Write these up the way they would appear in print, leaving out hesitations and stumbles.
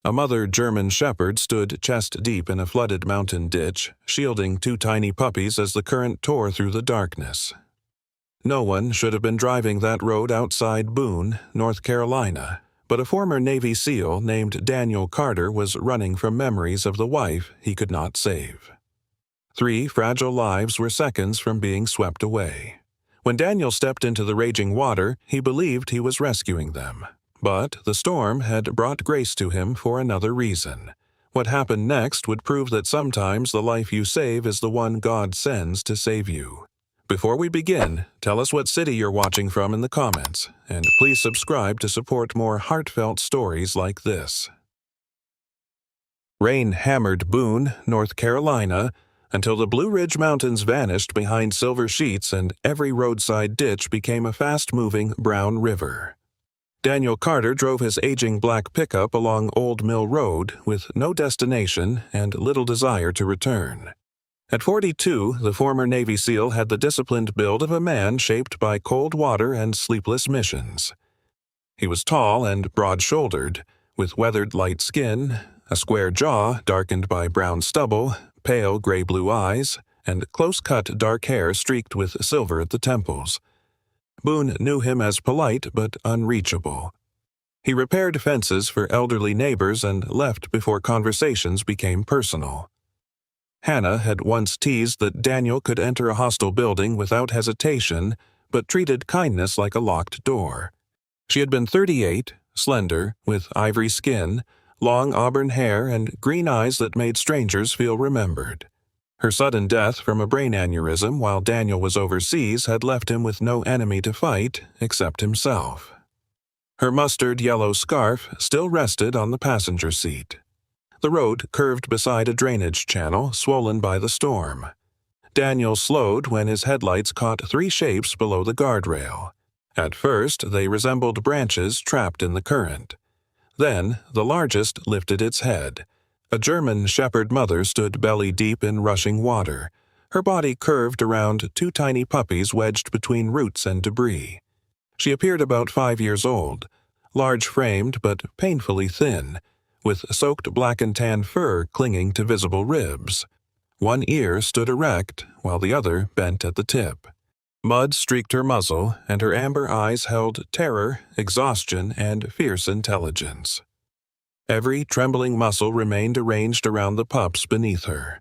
A mother German shepherd stood chest-deep in a flooded mountain ditch, shielding two tiny puppies as the current tore through the darkness. No one should have been driving that road outside Boone, North Carolina, but a former Navy SEAL named Daniel Carter was running from memories of the wife he could not save. 3 fragile lives were seconds from being swept away. When Daniel stepped into the raging water, he believed he was rescuing them. But the storm had brought grace to him for another reason. What happened next would prove that sometimes the life you save is the one God sends to save you. Before we begin, tell us what city you're watching from in the comments, and please subscribe to support more heartfelt stories like this. Rain hammered Boone, North Carolina, until the Blue Ridge Mountains vanished behind silver sheets and every roadside ditch became a fast-moving brown river. Daniel Carter drove his aging black pickup along Old Mill Road with no destination and little desire to return. At 42, the former Navy SEAL had the disciplined build of a man shaped by cold water and sleepless missions. He was tall and broad-shouldered, with weathered light skin, a square jaw darkened by brown stubble, pale gray-blue eyes, and close-cut dark hair streaked with silver at the temples. Boone knew him as polite but unreachable. He repaired fences for elderly neighbors and left before conversations became personal. Hannah had once teased that Daniel could enter a hostile building without hesitation, but treated kindness like a locked door. She had been 38, slender, with ivory skin, long auburn hair, and green eyes that made strangers feel remembered. Her sudden death from a brain aneurysm while Daniel was overseas had left him with no enemy to fight except himself. Her mustard yellow scarf still rested on the passenger seat. The road curved beside a drainage channel swollen by the storm. Daniel slowed when his headlights caught 3 shapes below the guardrail. At first, they resembled branches trapped in the current. Then, the largest lifted its head. A German shepherd mother stood belly-deep in rushing water. Her body curved around 2 tiny puppies wedged between roots and debris. She appeared about 5 years old, large-framed but painfully thin, with soaked black and tan fur clinging to visible ribs. One ear stood erect, while the other bent at the tip. Mud streaked her muzzle, and her amber eyes held terror, exhaustion, and fierce intelligence. Every trembling muscle remained arranged around the pups beneath her.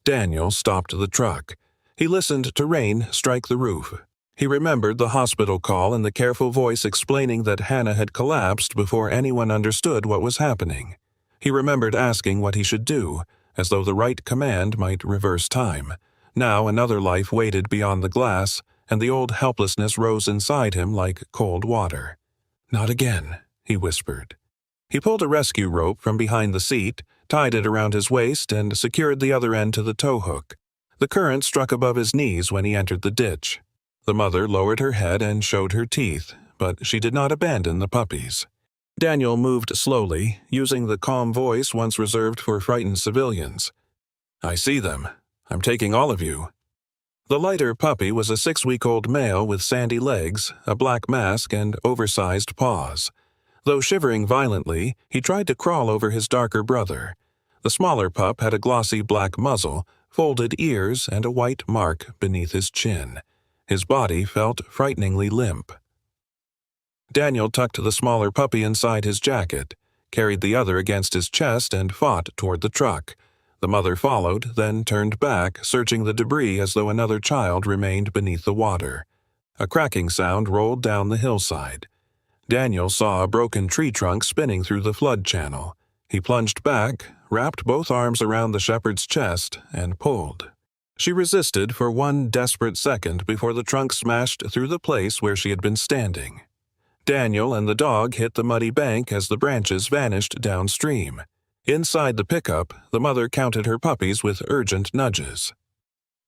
Daniel stopped the truck. He listened to rain strike the roof. He remembered the hospital call and the careful voice explaining that Hannah had collapsed before anyone understood what was happening. He remembered asking what he should do, as though the right command might reverse time. Now another life waited beyond the glass, and the old helplessness rose inside him like cold water. "Not again," he whispered. He pulled a rescue rope from behind the seat, tied it around his waist, and secured the other end to the tow hook. The current struck above his knees when he entered the ditch. The mother lowered her head and showed her teeth, but she did not abandon the puppies. Daniel moved slowly, using the calm voice once reserved for frightened civilians. "I see them. I'm taking all of you." The lighter puppy was a 6-week-old male with sandy legs, a black mask, and oversized paws. Though shivering violently, he tried to crawl over his darker brother. The smaller pup had a glossy black muzzle, folded ears, and a white mark beneath his chin. His body felt frighteningly limp. Daniel tucked the smaller puppy inside his jacket, carried the other against his chest, and fought toward the truck. The mother followed, then turned back, searching the debris as though another child remained beneath the water. A cracking sound rolled down the hillside. Daniel saw a broken tree trunk spinning through the flood channel. He plunged back, wrapped both arms around the shepherd's chest, and pulled. She resisted for one desperate second before the trunk smashed through the place where she had been standing. Daniel and the dog hit the muddy bank as the branches vanished downstream. Inside the pickup, the mother counted her puppies with urgent nudges.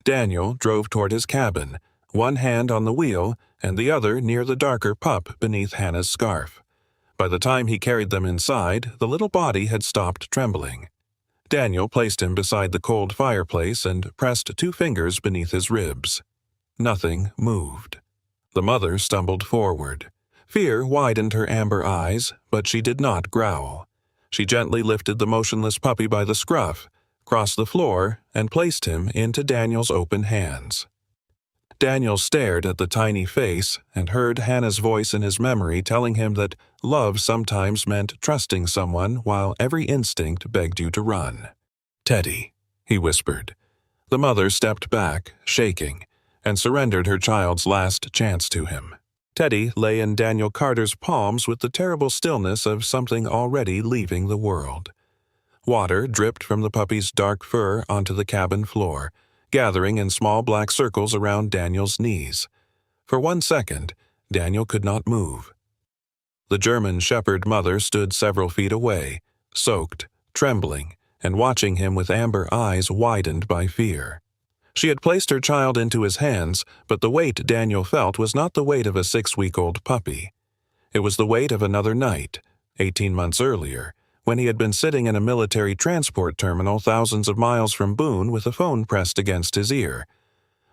Daniel drove toward his cabin, one hand on the wheel and the other near the darker pup beneath Hannah's scarf. By the time he carried them inside, the little body had stopped trembling. Daniel placed him beside the cold fireplace and pressed 2 fingers beneath his ribs. Nothing moved. The mother stumbled forward. Fear widened her amber eyes, but she did not growl. She gently lifted the motionless puppy by the scruff, crossed the floor, and placed him into Daniel's open hands. Daniel stared at the tiny face and heard Hannah's voice in his memory telling him that love sometimes meant trusting someone while every instinct begged you to run. "Teddy," he whispered. The mother stepped back, shaking, and surrendered her child's last chance to him. Teddy lay in Daniel Carter's palms with the terrible stillness of something already leaving the world. Water dripped from the puppy's dark fur onto the cabin floor, gathering in small black circles around Daniel's knees. For 1 second, Daniel could not move. The German shepherd mother stood several feet away, soaked, trembling, and watching him with amber eyes widened by fear. She had placed her child into his hands, but the weight Daniel felt was not the weight of a 6-week-old puppy. It was the weight of another night, 18 months earlier, when he had been sitting in a military transport terminal thousands of miles from Boone with a phone pressed against his ear.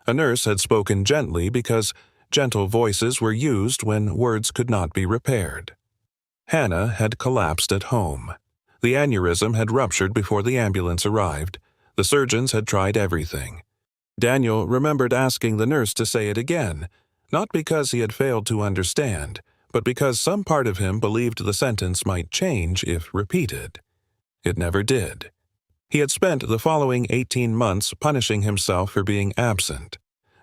A nurse had spoken gently because gentle voices were used when words could not be repaired. Hannah had collapsed at home. The aneurysm had ruptured before the ambulance arrived. The surgeons had tried everything. Daniel remembered asking the nurse to say it again, not because he had failed to understand, but because some part of him believed the sentence might change if repeated. It never did. He had spent the following 18 months punishing himself for being absent,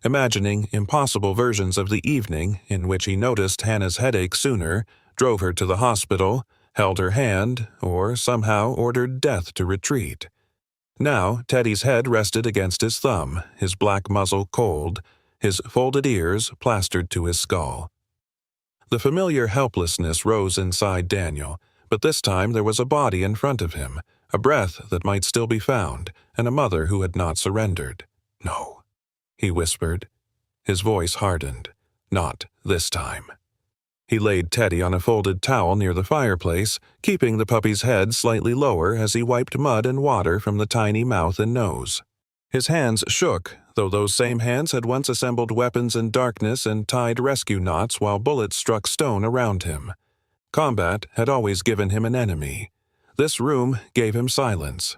imagining impossible versions of the evening in which he noticed Hannah's headache sooner, drove her to the hospital, held her hand, or somehow ordered death to retreat. Now Teddy's head rested against his thumb, his black muzzle cold, his folded ears plastered to his skull. The familiar helplessness rose inside Daniel, but this time there was a body in front of him, a breath that might still be found, and a mother who had not surrendered. "No," he whispered. His voice hardened. "Not this time." He laid Teddy on a folded towel near the fireplace, keeping the puppy's head slightly lower as he wiped mud and water from the tiny mouth and nose. His hands shook, though those same hands had once assembled weapons in darkness and tied rescue knots while bullets struck stone around him. Combat had always given him an enemy. This room gave him silence.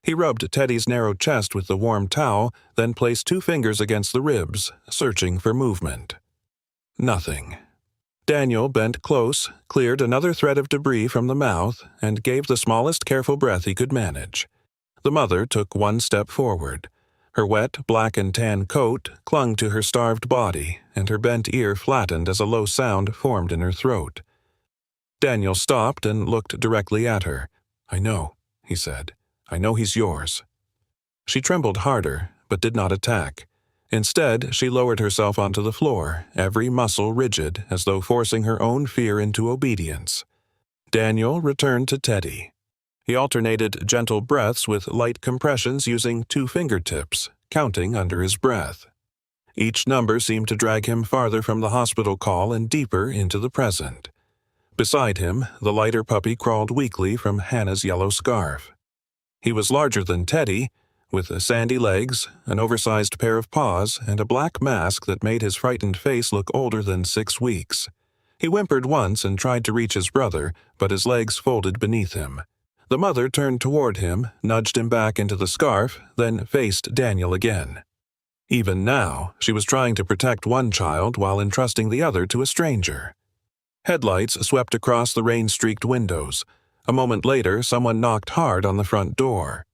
He rubbed Teddy's narrow chest with the warm towel, then placed 2 fingers against the ribs, searching for movement. Nothing. Daniel bent close, cleared another thread of debris from the mouth, and gave the smallest careful breath he could manage. The mother took 1 step forward. Her wet, black and tan coat clung to her starved body, and her bent ear flattened as a low sound formed in her throat. Daniel stopped and looked directly at her. "I know," he said. "I know he's yours." She trembled harder, but did not attack. Instead, she lowered herself onto the floor, every muscle rigid, as though forcing her own fear into obedience. Daniel returned to Teddy. He alternated gentle breaths with light compressions using 2 fingertips, counting under his breath. Each number seemed to drag him farther from the hospital call and deeper into the present. Beside him, the lighter puppy crawled weakly from Hannah's yellow scarf. He was larger than Teddy, with sandy legs, an oversized pair of paws, and a black mask that made his frightened face look older than 6 weeks. He whimpered once and tried to reach his brother, but his legs folded beneath him. The mother turned toward him, nudged him back into the scarf, then faced Daniel again. Even now, she was trying to protect one child while entrusting the other to a stranger. Headlights swept across the rain-streaked windows. A moment later, someone knocked hard on the front door.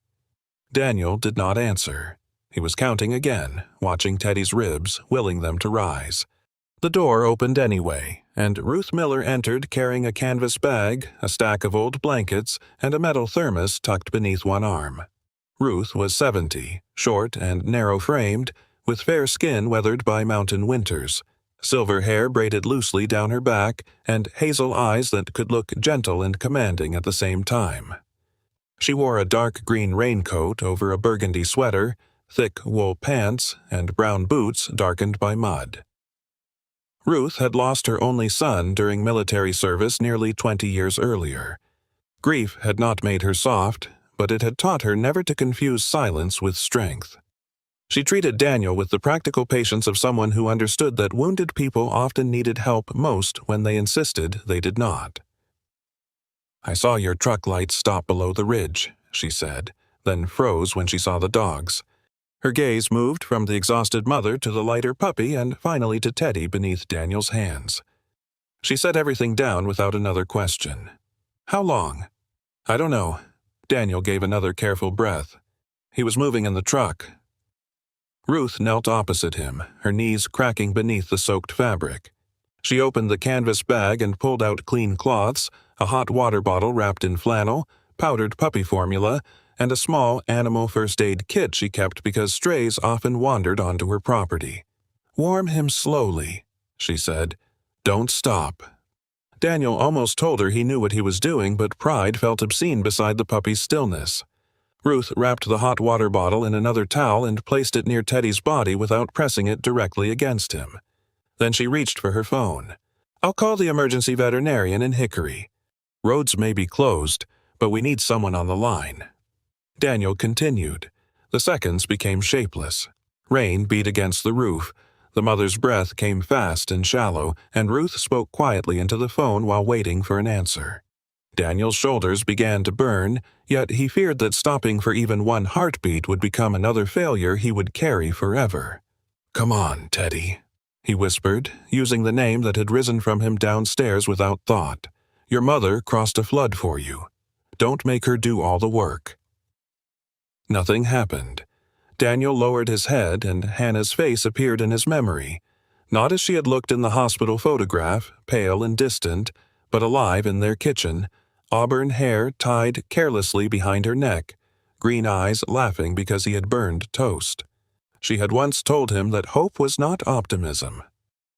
Daniel did not answer. He was counting again, watching Teddy's ribs, willing them to rise. The door opened anyway, and Ruth Miller entered carrying a canvas bag, a stack of old blankets, and a metal thermos tucked beneath one arm. Ruth was 70, short and narrow-framed, with fair skin weathered by mountain winters, silver hair braided loosely down her back, and hazel eyes that could look gentle and commanding at the same time. She wore a dark green raincoat over a burgundy sweater, thick wool pants, and brown boots darkened by mud. Ruth had lost her only son during military service nearly 20 years earlier. Grief had not made her soft, but it had taught her never to confuse silence with strength. She treated Daniel with the practical patience of someone who understood that wounded people often needed help most when they insisted they did not. "I saw your truck lights stop below the ridge," she said, then froze when she saw the dogs. Her gaze moved from the exhausted mother to the lighter puppy and finally to Teddy beneath Daniel's hands. She set everything down without another question. "How long?" "I don't know." Daniel gave another careful breath. "He was moving in the truck." Ruth knelt opposite him, her knees cracking beneath the soaked fabric. She opened the canvas bag and pulled out clean cloths, a hot water bottle wrapped in flannel, powdered puppy formula, and a small animal first aid kit she kept because strays often wandered onto her property. "Warm him slowly," she said. "Don't stop." Daniel almost told her he knew what he was doing, but pride felt obscene beside the puppy's stillness. Ruth wrapped the hot water bottle in another towel and placed it near Teddy's body without pressing it directly against him. Then she reached for her phone. "I'll call the emergency veterinarian in Hickory. Roads may be closed, but we need someone on the line." Daniel continued. The seconds became shapeless. Rain beat against the roof. The mother's breath came fast and shallow, and Ruth spoke quietly into the phone while waiting for an answer. Daniel's shoulders began to burn, yet he feared that stopping for even one heartbeat would become another failure he would carry forever. "Come on, Teddy," he whispered, using the name that had risen from him downstairs without thought. "Your mother crossed a flood for you. Don't make her do all the work." Nothing happened. Daniel lowered his head, and Hannah's face appeared in his memory, not as she had looked in the hospital photograph, pale and distant, but alive in their kitchen, auburn hair tied carelessly behind her neck, green eyes laughing because he had burned toast. She had once told him that hope was not optimism.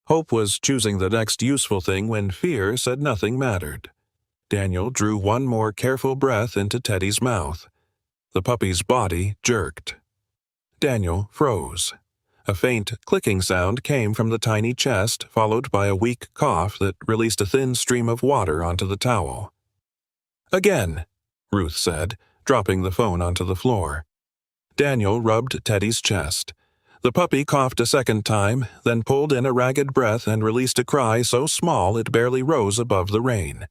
Hope was choosing the next useful thing when fear said nothing mattered. Daniel drew one more careful breath into Teddy's mouth. The puppy's body jerked. Daniel froze. A faint clicking sound came from the tiny chest, followed by a weak cough that released a thin stream of water onto the towel. "Again," Ruth said, dropping the phone onto the floor. Daniel rubbed Teddy's chest. The puppy coughed a second time, then pulled in a ragged breath and released a cry so small it barely rose above the rain.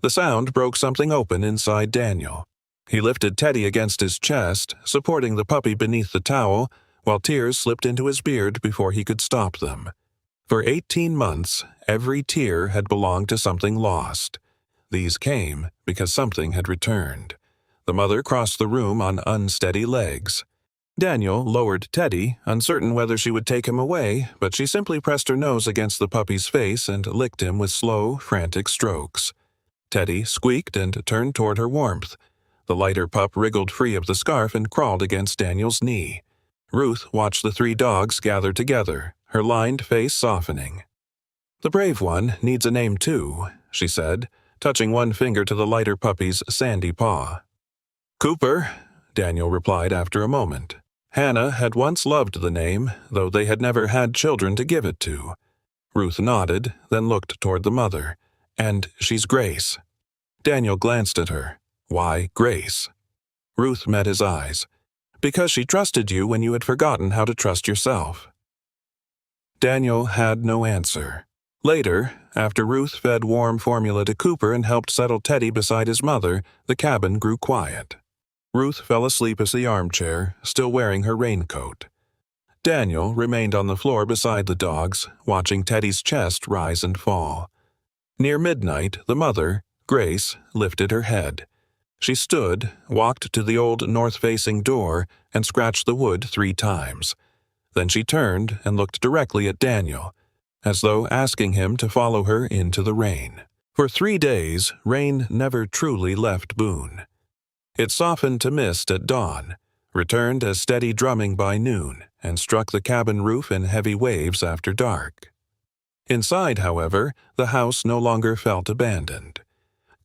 The sound broke something open inside Daniel. He lifted Teddy against his chest, supporting the puppy beneath the towel, while tears slipped into his beard before he could stop them. For 18 months, every tear had belonged to something lost. These came because something had returned. The mother crossed the room on unsteady legs. Daniel lowered Teddy, uncertain whether she would take him away, but she simply pressed her nose against the puppy's face and licked him with slow, frantic strokes. Teddy squeaked and turned toward her warmth. The lighter pup wriggled free of the scarf and crawled against Daniel's knee. Ruth watched the 3 dogs gather together, her lined face softening. "The brave one needs a name too," she said, touching one finger to the lighter puppy's sandy paw. "Cooper," Daniel replied after a moment. Hannah had once loved the name, though they had never had children to give it to. Ruth nodded, then looked toward the mother. "And she's Grace." Daniel glanced at her. "Why Grace?" Ruth met his eyes. "Because she trusted you when you had forgotten how to trust yourself." Daniel had no answer. Later, after Ruth fed warm formula to Cooper and helped settle Teddy beside his mother, the cabin grew quiet. Ruth fell asleep in the armchair, still wearing her raincoat. Daniel remained on the floor beside the dogs, watching Teddy's chest rise and fall. Near midnight, the mother, Grace, lifted her head. She stood, walked to the old north-facing door, and scratched the wood 3 times. Then she turned and looked directly at Daniel, as though asking him to follow her into the rain. For 3 days, rain never truly left Boone. It softened to mist at dawn, returned as steady drumming by noon, and struck the cabin roof in heavy waves after dark. Inside, however, the house no longer felt abandoned.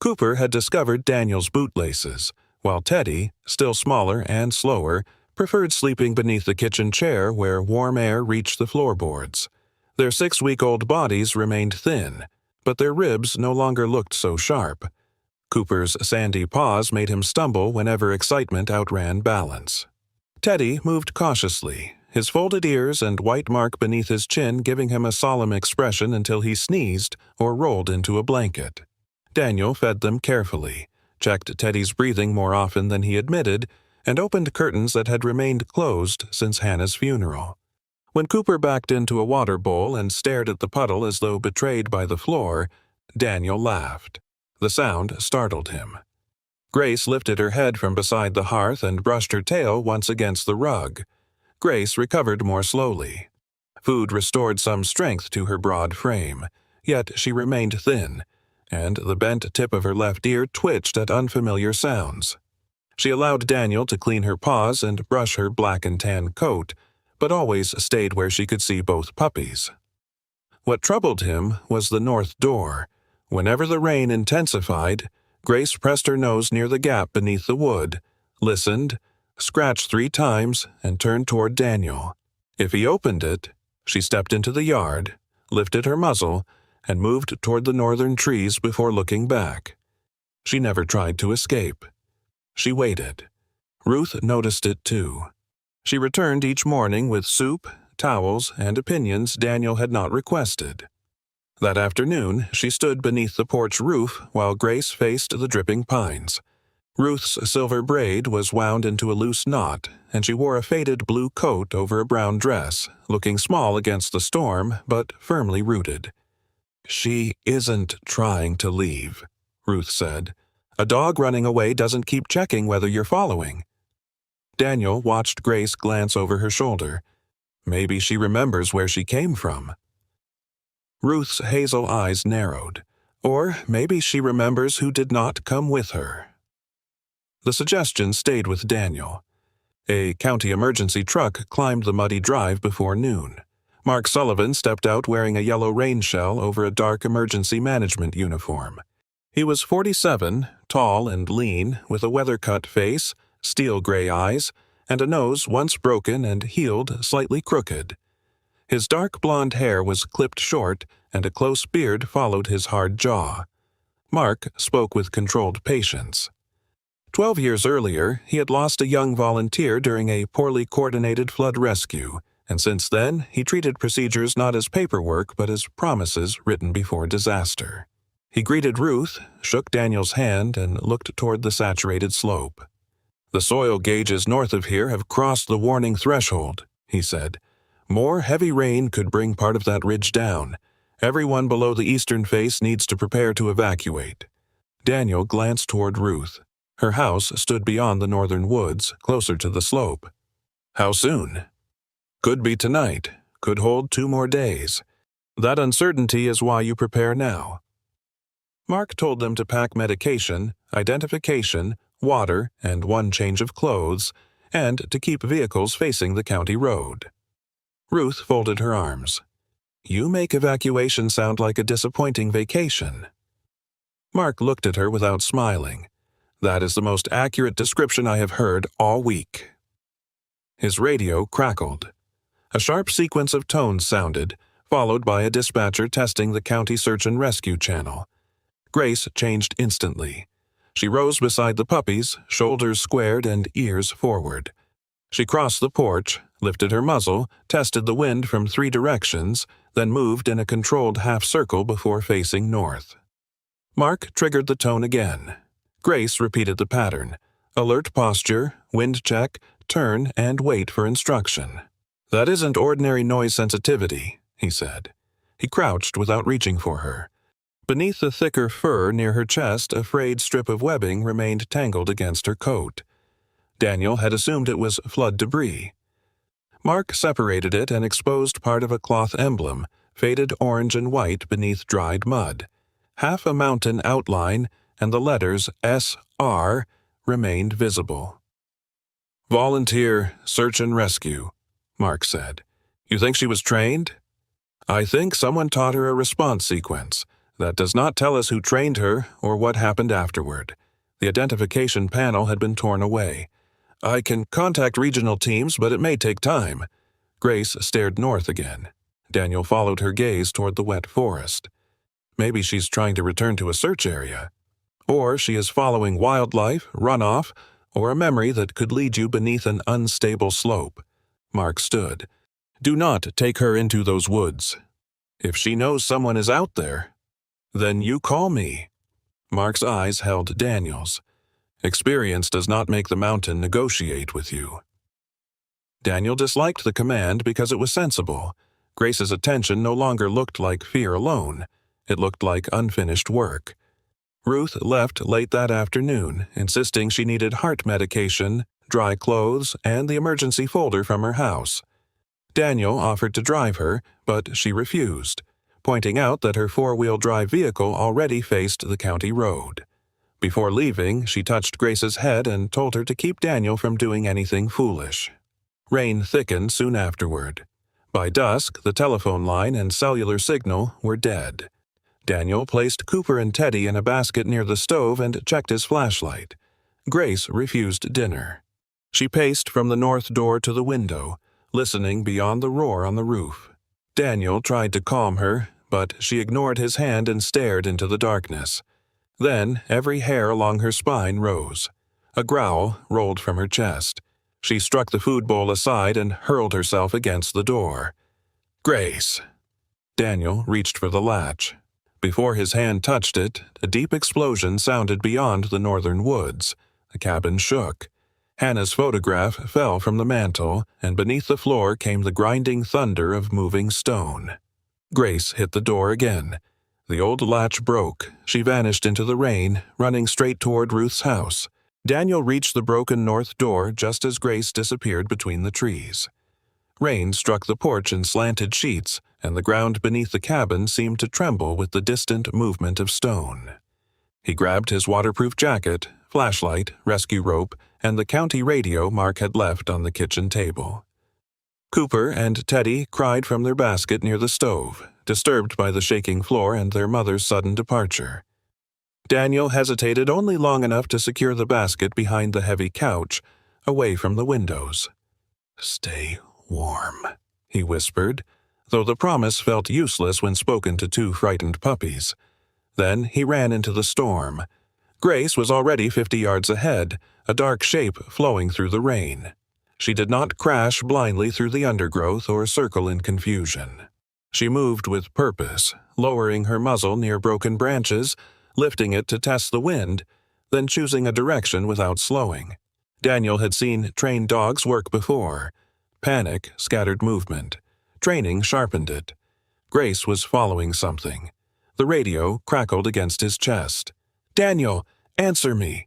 Cooper had discovered Daniel's bootlaces, while Teddy, still smaller and slower, preferred sleeping beneath the kitchen chair where warm air reached the floorboards. Their 6-week-old bodies remained thin, but their ribs no longer looked so sharp. Cooper's sandy paws made him stumble whenever excitement outran balance. Teddy moved cautiously, his folded ears and white mark beneath his chin giving him a solemn expression until he sneezed or rolled into a blanket. Daniel fed them carefully, checked Teddy's breathing more often than he admitted, and opened curtains that had remained closed since Hannah's funeral. When Cooper backed into a water bowl and stared at the puddle as though betrayed by the floor, Daniel laughed. The sound startled him. Grace lifted her head from beside the hearth and brushed her tail once against the rug. Grace recovered more slowly. Food restored some strength to her broad frame, yet she remained thin, and the bent tip of her left ear twitched at unfamiliar sounds. She allowed Daniel to clean her paws and brush her black and tan coat, but always stayed where she could see both puppies. What troubled him was the north door. Whenever the rain intensified, Grace pressed her nose near the gap beneath the wood, listened, scratched 3 times, and turned toward Daniel. If he opened it, she stepped into the yard, lifted her muzzle, and moved toward the northern trees before looking back. She never tried to escape. She waited. Ruth noticed it too. She returned each morning with soup, towels, and opinions Daniel had not requested. That afternoon, she stood beneath the porch roof while Grace faced the dripping pines. Ruth's silver braid was wound into a loose knot, and she wore a faded blue coat over a brown dress, looking small against the storm, but firmly rooted. "She isn't trying to leave," Ruth said. "A dog running away doesn't keep checking whether you're following." Daniel watched Grace glance over her shoulder. Maybe she remembers where she came from. Ruth's hazel eyes narrowed. Or maybe she remembers who did not come with her. The suggestion stayed with Daniel. A county emergency truck climbed the muddy drive before noon. Mark Sullivan stepped out wearing a yellow rain shell over a dark emergency management uniform. He was 47, tall and lean, with a weather-cut face, steel gray eyes, and a nose once broken and healed slightly crooked. His dark blonde hair was clipped short, and a close beard followed his hard jaw. Mark spoke with controlled patience. 12 years earlier, he had lost a young volunteer during a poorly coordinated flood rescue, and since then he treated procedures not as paperwork but as promises written before disaster. He greeted Ruth, shook Daniel's hand, and looked toward the saturated slope. "The soil gauges north of here have crossed the warning threshold," he said. "More heavy rain could bring part of that ridge down. Everyone below the eastern face needs to prepare to evacuate." Daniel glanced toward Ruth. Her house stood beyond the northern woods, closer to the slope. "How soon?" "Could be tonight. Could hold 2 more days. That uncertainty is why you prepare now." Mark told them to pack medication, identification, water, and 1 change of clothes, and to keep vehicles facing the county road. Ruth folded her arms. "You make evacuation sound like a disappointing vacation." Mark looked at her without smiling. "That is the most accurate description I have heard all week." His radio crackled. A sharp sequence of tones sounded, followed by a dispatcher testing the county search and rescue channel. Grace changed instantly. She rose beside the puppies, shoulders squared and ears forward. She crossed the porch, lifted her muzzle, tested the wind from 3 directions, then moved in a controlled half-circle before facing north. Mark triggered the tone again. Grace repeated the pattern. Alert posture, wind check, turn, and wait for instruction. "That isn't ordinary noise sensitivity," he said. He crouched without reaching for her. Beneath the thicker fur near her chest, a frayed strip of webbing remained tangled against her coat. Daniel had assumed it was flood debris. Mark separated it and exposed part of a cloth emblem, faded orange and white beneath dried mud. Half a mountain outline, and the letters S.R. remained visible. "Volunteer, search and rescue," Mark said. "You think she was trained?" "I think someone taught her a response sequence. That does not tell us who trained her or what happened afterward. The identification panel had been torn away. I can contact regional teams, but it may take time." Grace stared north again. Daniel followed her gaze toward the wet forest. "Maybe she's trying to return to a search area. Or she is following wildlife, runoff, or a memory that could lead you beneath an unstable slope." Mark stood. "Do not take her into those woods. If she knows someone is out there, then you call me." Mark's eyes held Daniel's. Experience does not make the mountain negotiate with you. Daniel disliked the command because it was sensible. Grace's attention no longer looked like fear alone. It looked like unfinished work. Ruth left late that afternoon, insisting she needed heart medication, dry clothes, and the emergency folder from her house. Daniel offered to drive her, but she refused, pointing out that her four-wheel drive vehicle already faced the county road. Before leaving, she touched Grace's head and told her to keep Daniel from doing anything foolish. Rain thickened soon afterward. By dusk, the telephone line and cellular signal were dead. Daniel placed Cooper and Teddy in a basket near the stove and checked his flashlight. Grace refused dinner. She paced from the north door to the window, listening beyond the roar on the roof. Daniel tried to calm her, but she ignored his hand and stared into the darkness. Then every hair along her spine rose. A growl rolled from her chest. She struck the food bowl aside and hurled herself against the door. "Grace!" Daniel reached for the latch. Before his hand touched it, a deep explosion sounded beyond the northern woods. The cabin shook. Hannah's photograph fell from the mantel, and beneath the floor came the grinding thunder of moving stone. Grace hit the door again. The old latch broke. She vanished into the rain, running straight toward Ruth's house. Daniel reached the broken north door just as Grace disappeared between the trees. Rain struck the porch in slanted sheets, and the ground beneath the cabin seemed to tremble with the distant movement of stone. He grabbed his waterproof jacket, flashlight, rescue rope, and the county radio Mark had left on the kitchen table. Cooper and Teddy cried from their basket near the stove, disturbed by the shaking floor and their mother's sudden departure. Daniel hesitated only long enough to secure the basket behind the heavy couch, away from the windows. "Stay warm," he whispered, though the promise felt useless when spoken to two frightened puppies. Then he ran into the storm. Grace was already 50 yards ahead, a dark shape flowing through the rain. She did not crash blindly through the undergrowth or circle in confusion. She moved with purpose, lowering her muzzle near broken branches, lifting it to test the wind, then choosing a direction without slowing. Daniel had seen trained dogs work before. Panic scattered movement. Training sharpened it. Grace was following something. The radio crackled against his chest. "Daniel, answer me!"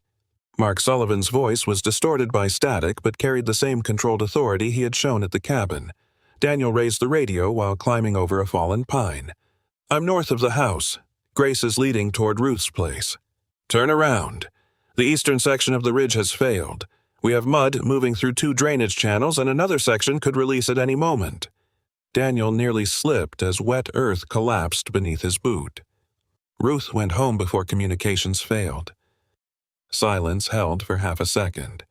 Mark Sullivan's voice was distorted by static but carried the same controlled authority he had shown at the cabin. Daniel raised the radio while climbing over a fallen pine. "I'm north of the house. Grace is leading toward Ruth's place. Turn around. The eastern section of the ridge has failed. We have mud moving through 2 drainage channels and another section could release at any moment." Daniel nearly slipped as wet earth collapsed beneath his boot. Ruth went home before communications failed. Silence held for half a second.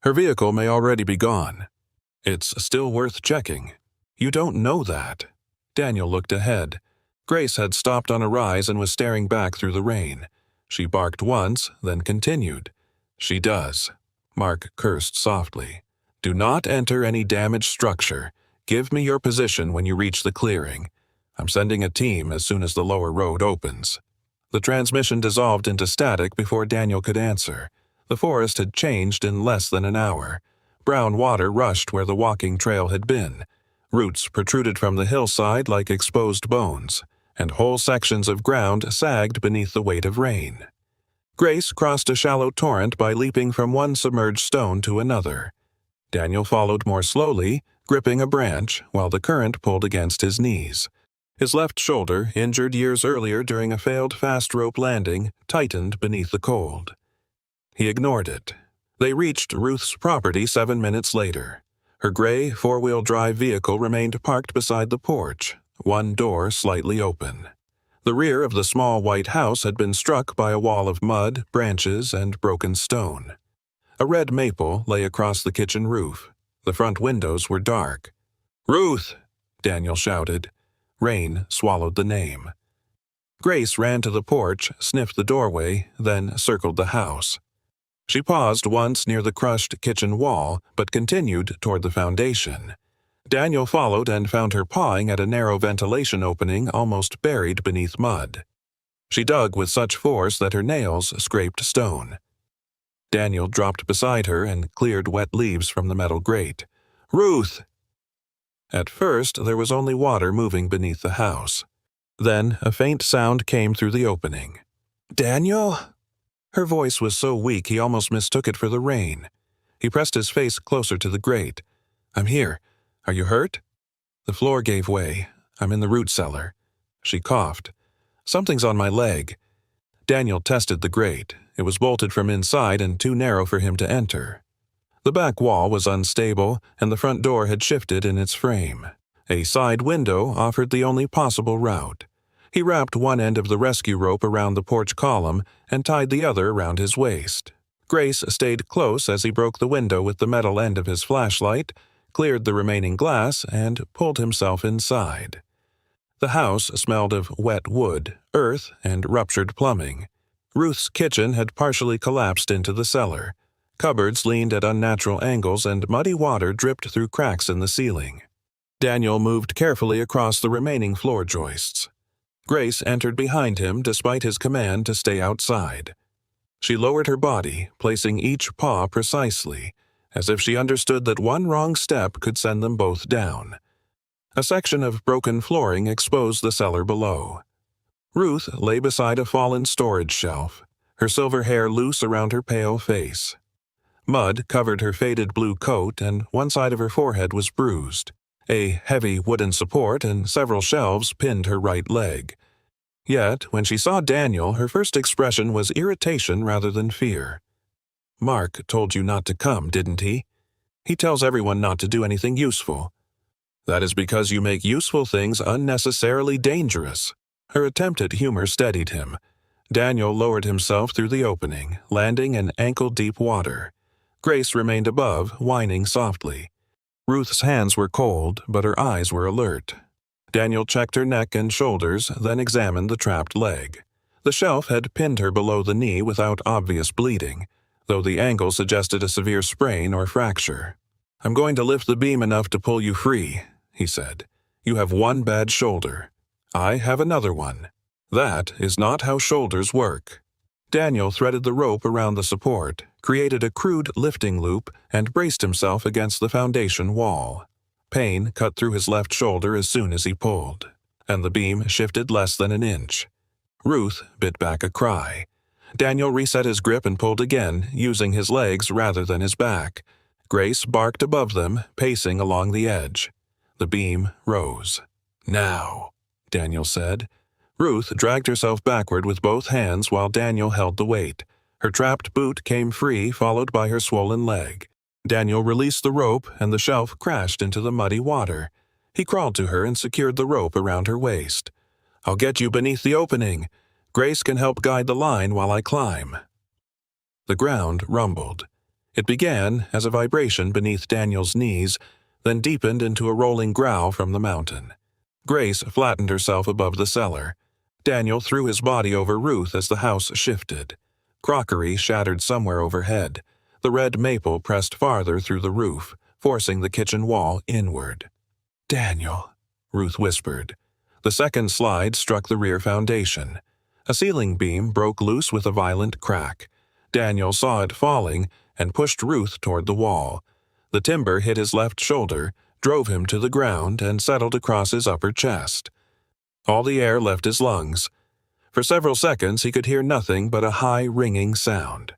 "Her vehicle may already be gone. It's still worth checking." "You don't know that." Daniel looked ahead. Grace had stopped on a rise and was staring back through the rain. She barked once, then continued. "She does." Mark cursed softly. "Do not enter any damaged structure. Give me your position when you reach the clearing. I'm sending a team as soon as the lower road opens." The transmission dissolved into static before Daniel could answer. The forest had changed in less than an hour. Brown water rushed where the walking trail had been. Roots protruded from the hillside like exposed bones, and whole sections of ground sagged beneath the weight of rain. Grace crossed a shallow torrent by leaping from one submerged stone to another. Daniel followed more slowly, gripping a branch while the current pulled against his knees. His left shoulder, injured years earlier during a failed fast rope landing, tightened beneath the cold. He ignored it. They reached Ruth's property 7 minutes later. Her gray four-wheel drive vehicle remained parked beside the porch, one door slightly open. The rear of the small white house had been struck by a wall of mud, branches, and broken stone. A red maple lay across the kitchen roof. The front windows were dark. "Ruth!" Daniel shouted. Rain swallowed the name. Grace ran to the porch, sniffed the doorway, then circled the house. She paused once near the crushed kitchen wall, but continued toward the foundation. Daniel followed and found her pawing at a narrow ventilation opening almost buried beneath mud. She dug with such force that her nails scraped stone. Daniel dropped beside her and cleared wet leaves from the metal grate. "Ruth!" At first, there was only water moving beneath the house. Then a faint sound came through the opening. "Daniel?" Her voice was so weak he almost mistook it for the rain. He pressed his face closer to the grate. "I'm here. Are you hurt?" The floor gave way. "I'm in the root cellar." She coughed. "Something's on my leg." Daniel tested the grate. It was bolted from inside and too narrow for him to enter. The back wall was unstable, and the front door had shifted in its frame. A side window offered the only possible route. He wrapped one end of the rescue rope around the porch column and tied the other around his waist. Grace stayed close as he broke the window with the metal end of his flashlight, cleared the remaining glass, and pulled himself inside. The house smelled of wet wood, earth, and ruptured plumbing. Ruth's kitchen had partially collapsed into the cellar. Cupboards leaned at unnatural angles and muddy water dripped through cracks in the ceiling. Daniel moved carefully across the remaining floor joists. Grace entered behind him despite his command to stay outside. She lowered her body, placing each paw precisely, as if she understood that one wrong step could send them both down. A section of broken flooring exposed the cellar below. Ruth lay beside a fallen storage shelf, her silver hair loose around her pale face. Mud covered her faded blue coat, and one side of her forehead was bruised. A heavy wooden support and several shelves pinned her right leg. Yet, when she saw Daniel, her first expression was irritation rather than fear. "Mark told you not to come, didn't he? He tells everyone not to do anything useful." "That is because you make useful things unnecessarily dangerous." Her attempt at humor steadied him. Daniel lowered himself through the opening, landing in ankle-deep water. Grace remained above, whining softly. Ruth's hands were cold, but her eyes were alert. Daniel checked her neck and shoulders, then examined the trapped leg. The shelf had pinned her below the knee without obvious bleeding, though the angle suggested a severe sprain or fracture. "I'm going to lift the beam enough to pull you free," he said. "You have one bad shoulder. I have another one. That is not how shoulders work." Daniel threaded the rope around the support, created a crude lifting loop, and braced himself against the foundation wall. Pain cut through his left shoulder as soon as he pulled, and the beam shifted less than an inch. Ruth bit back a cry. Daniel reset his grip and pulled again, using his legs rather than his back. Grace barked above them, pacing along the edge. The beam rose. "Now," Daniel said. Ruth dragged herself backward with both hands while Daniel held the weight. Her trapped boot came free, followed by her swollen leg. Daniel released the rope, and the shelf crashed into the muddy water. He crawled to her and secured the rope around her waist. "I'll get you beneath the opening. Grace can help guide the line while I climb." The ground rumbled. It began as a vibration beneath Daniel's knees, then deepened into a rolling growl from the mountain. Grace flattened herself above the cellar. Daniel threw his body over Ruth as the house shifted. Crockery shattered somewhere overhead. The red maple pressed farther through the roof, forcing the kitchen wall inward. "Daniel," Ruth whispered. The second slide struck the rear foundation. A ceiling beam broke loose with a violent crack. Daniel saw it falling and pushed Ruth toward the wall. The timber hit his left shoulder, drove him to the ground, and settled across his upper chest. All the air left his lungs. For several seconds he could hear nothing but a high, ringing sound.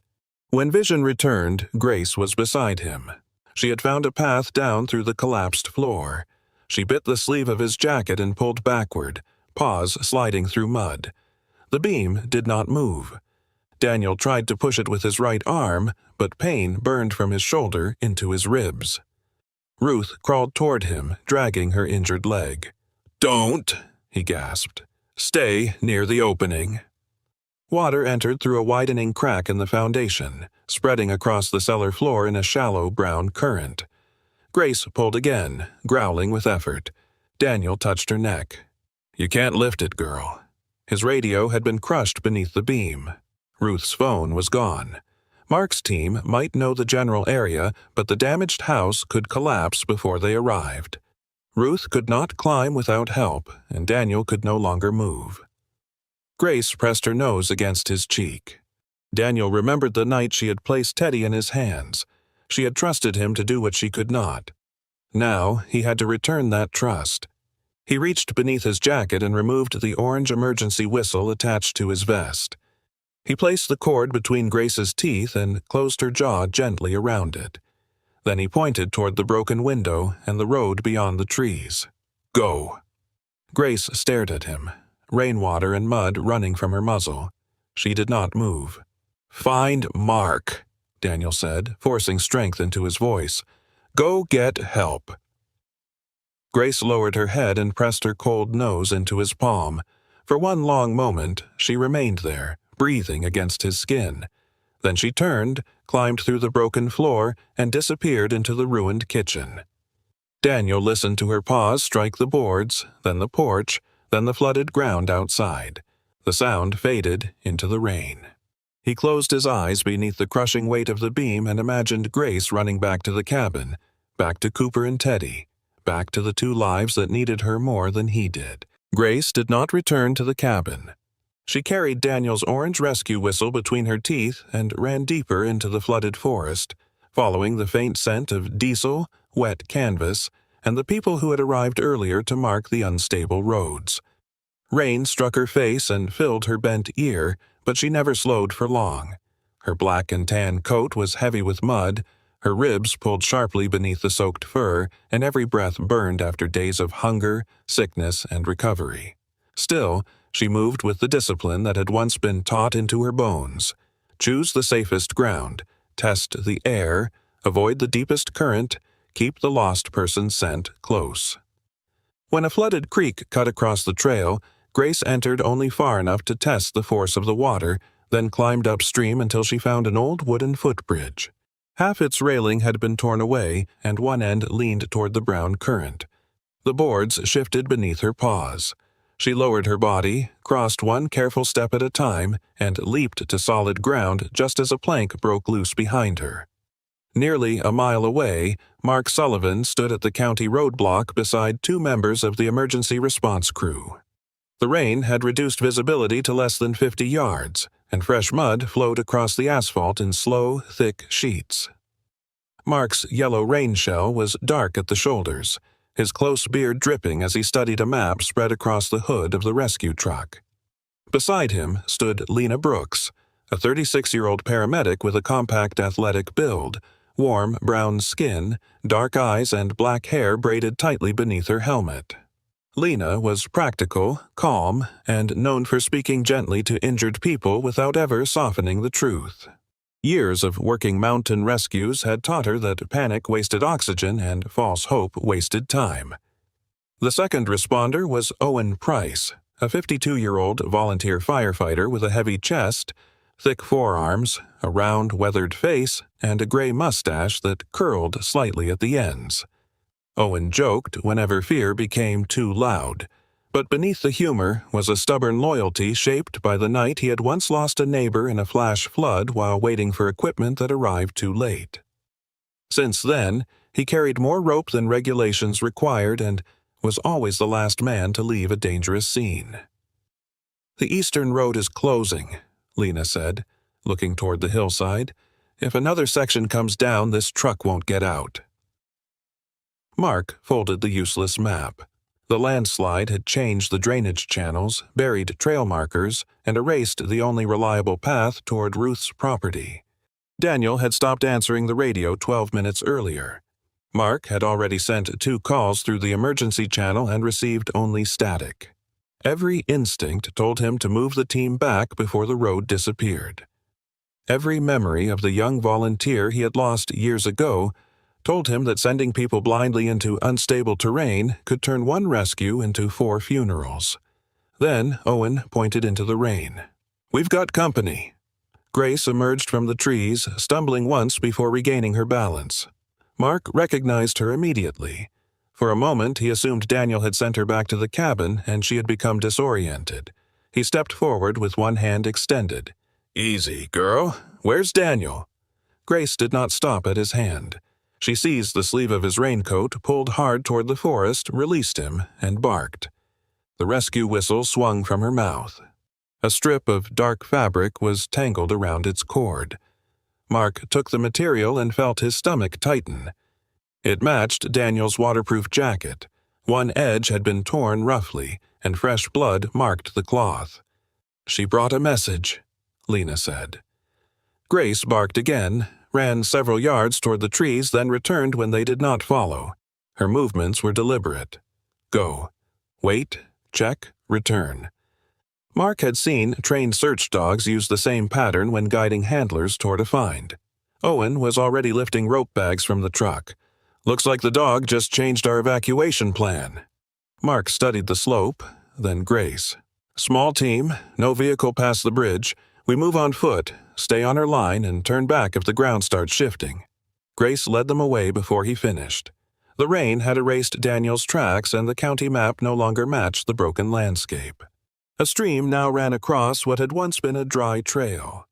When vision returned, Grace was beside him. She had found a path down through the collapsed floor. She bit the sleeve of his jacket and pulled backward, paws sliding through mud. The beam did not move. Daniel tried to push it with his right arm, but pain burned from his shoulder into his ribs. Ruth crawled toward him, dragging her injured leg. "Don't!" he gasped. "Stay near the opening." Water entered through a widening crack in the foundation, spreading across the cellar floor in a shallow brown current. Grace pulled again, growling with effort. Daniel touched her neck. "You can't lift it, girl." His radio had been crushed beneath the beam. Ruth's phone was gone. Mark's team might know the general area, but the damaged house could collapse before they arrived. Ruth could not climb without help, and Daniel could no longer move. Grace pressed her nose against his cheek. Daniel remembered the night she had placed Teddy in his hands. She had trusted him to do what she could not. Now he had to return that trust. He reached beneath his jacket and removed the orange emergency whistle attached to his vest. He placed the cord between Grace's teeth and closed her jaw gently around it. Then he pointed toward the broken window and the road beyond the trees. "Go." Grace stared at him, rainwater and mud running from her muzzle. She did not move. "Find Mark," Daniel said, forcing strength into his voice. "Go get help." Grace lowered her head and pressed her cold nose into his palm. For one long moment, she remained there, breathing against his skin. Then she turned, climbed through the broken floor, and disappeared into the ruined kitchen. Daniel listened to her paws strike the boards, then the porch, then the flooded ground outside. The sound faded into the rain. He closed his eyes beneath the crushing weight of the beam and imagined Grace running back to the cabin, back to Cooper and Teddy, back to the two lives that needed her more than he did. Grace did not return to the cabin. She carried Daniel's orange rescue whistle between her teeth and ran deeper into the flooded forest, following the faint scent of diesel, wet canvas, and the people who had arrived earlier to mark the unstable roads. Rain struck her face and filled her bent ear, but she never slowed for long. Her black and tan coat was heavy with mud, her ribs pulled sharply beneath the soaked fur, and every breath burned after days of hunger, sickness, and recovery. Still, she moved with the discipline that had once been taught into her bones. Choose the safest ground, test the air, avoid the deepest current, keep the lost person's scent close. When a flooded creek cut across the trail, Grace entered only far enough to test the force of the water, then climbed upstream until she found an old wooden footbridge. Half its railing had been torn away, and one end leaned toward the brown current. The boards shifted beneath her paws. She lowered her body, crossed one careful step at a time, and leaped to solid ground just as a plank broke loose behind her. Nearly a mile away, Mark Sullivan stood at the county roadblock beside two members of the emergency response crew. The rain had reduced visibility to less than 50 yards, and fresh mud flowed across the asphalt in slow, thick sheets. Mark's yellow rain shell was dark at the shoulders, his close beard dripping as he studied a map spread across the hood of the rescue truck. Beside him stood Lena Brooks, a 36-year-old paramedic with a compact athletic build, warm brown skin, dark eyes, and black hair braided tightly beneath her helmet. Lena was practical, calm, and known for speaking gently to injured people without ever softening the truth. Years of working mountain rescues had taught her that panic wasted oxygen and false hope wasted time. The second responder was Owen Price, a 52-year-old volunteer firefighter with a heavy chest, thick forearms, a round, weathered face, and a gray mustache that curled slightly at the ends. Owen joked whenever fear became too loud, but beneath the humor was a stubborn loyalty shaped by the night he had once lost a neighbor in a flash flood while waiting for equipment that arrived too late. Since then, he carried more rope than regulations required and was always the last man to leave a dangerous scene. "The eastern road is closing," Lena said, looking toward the hillside. "If another section comes down, this truck won't get out." Mark folded the useless map. The landslide had changed the drainage channels, buried trail markers, and erased the only reliable path toward Ruth's property. Daniel had stopped answering the radio 12 minutes earlier. Mark had already sent 2 calls through the emergency channel and received only static. Every instinct told him to move the team back before the road disappeared. Every memory of the young volunteer he had lost years ago told him that sending people blindly into unstable terrain could turn one rescue into 4 funerals. Then Owen pointed into the rain. "We've got company." Grace emerged from the trees, stumbling once before regaining her balance. Mark recognized her immediately. For a moment, he assumed Daniel had sent her back to the cabin and she had become disoriented. He stepped forward with one hand extended. "Easy, girl. Where's Daniel?" Grace did not stop at his hand. She seized the sleeve of his raincoat, pulled hard toward the forest, released him, and barked. The rescue whistle swung from her mouth. A strip of dark fabric was tangled around its cord. Mark took the material and felt his stomach tighten. It matched Daniel's waterproof jacket. One edge had been torn roughly, and fresh blood marked the cloth. "She brought a message," Lena said. Grace barked again, ran several yards toward the trees, then returned when they did not follow. Her movements were deliberate. Go. Wait, check, return. Mark had seen trained search dogs use the same pattern when guiding handlers toward a find. Owen was already lifting rope bags from the truck. "Looks like the dog just changed our evacuation plan." Mark studied the slope, then Grace. "Small team, no vehicle past the bridge. We move on foot, stay on our line, and turn back if the ground starts shifting." Grace led them away before he finished. The rain had erased Daniel's tracks, and the county map no longer matched the broken landscape. A stream now ran across what had once been a dry trail.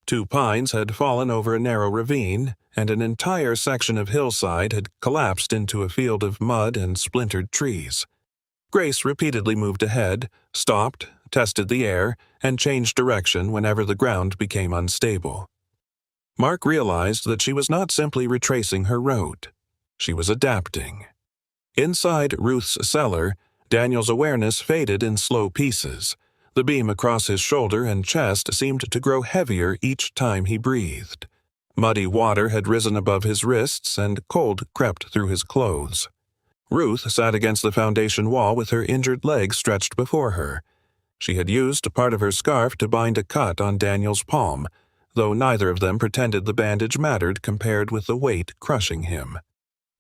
2 pines had fallen over a narrow ravine, and an entire section of hillside had collapsed into a field of mud and splintered trees. Grace repeatedly moved ahead, stopped, tested the air, and changed direction whenever the ground became unstable. Mark realized that she was not simply retracing her route. She was adapting. Inside Ruth's cellar, Daniel's awareness faded in slow pieces. The beam across his shoulder and chest seemed to grow heavier each time he breathed. Muddy water had risen above his wrists, and cold crept through his clothes. Ruth sat against the foundation wall with her injured leg stretched before her. She had used part of her scarf to bind a cut on Daniel's palm, though neither of them pretended the bandage mattered compared with the weight crushing him.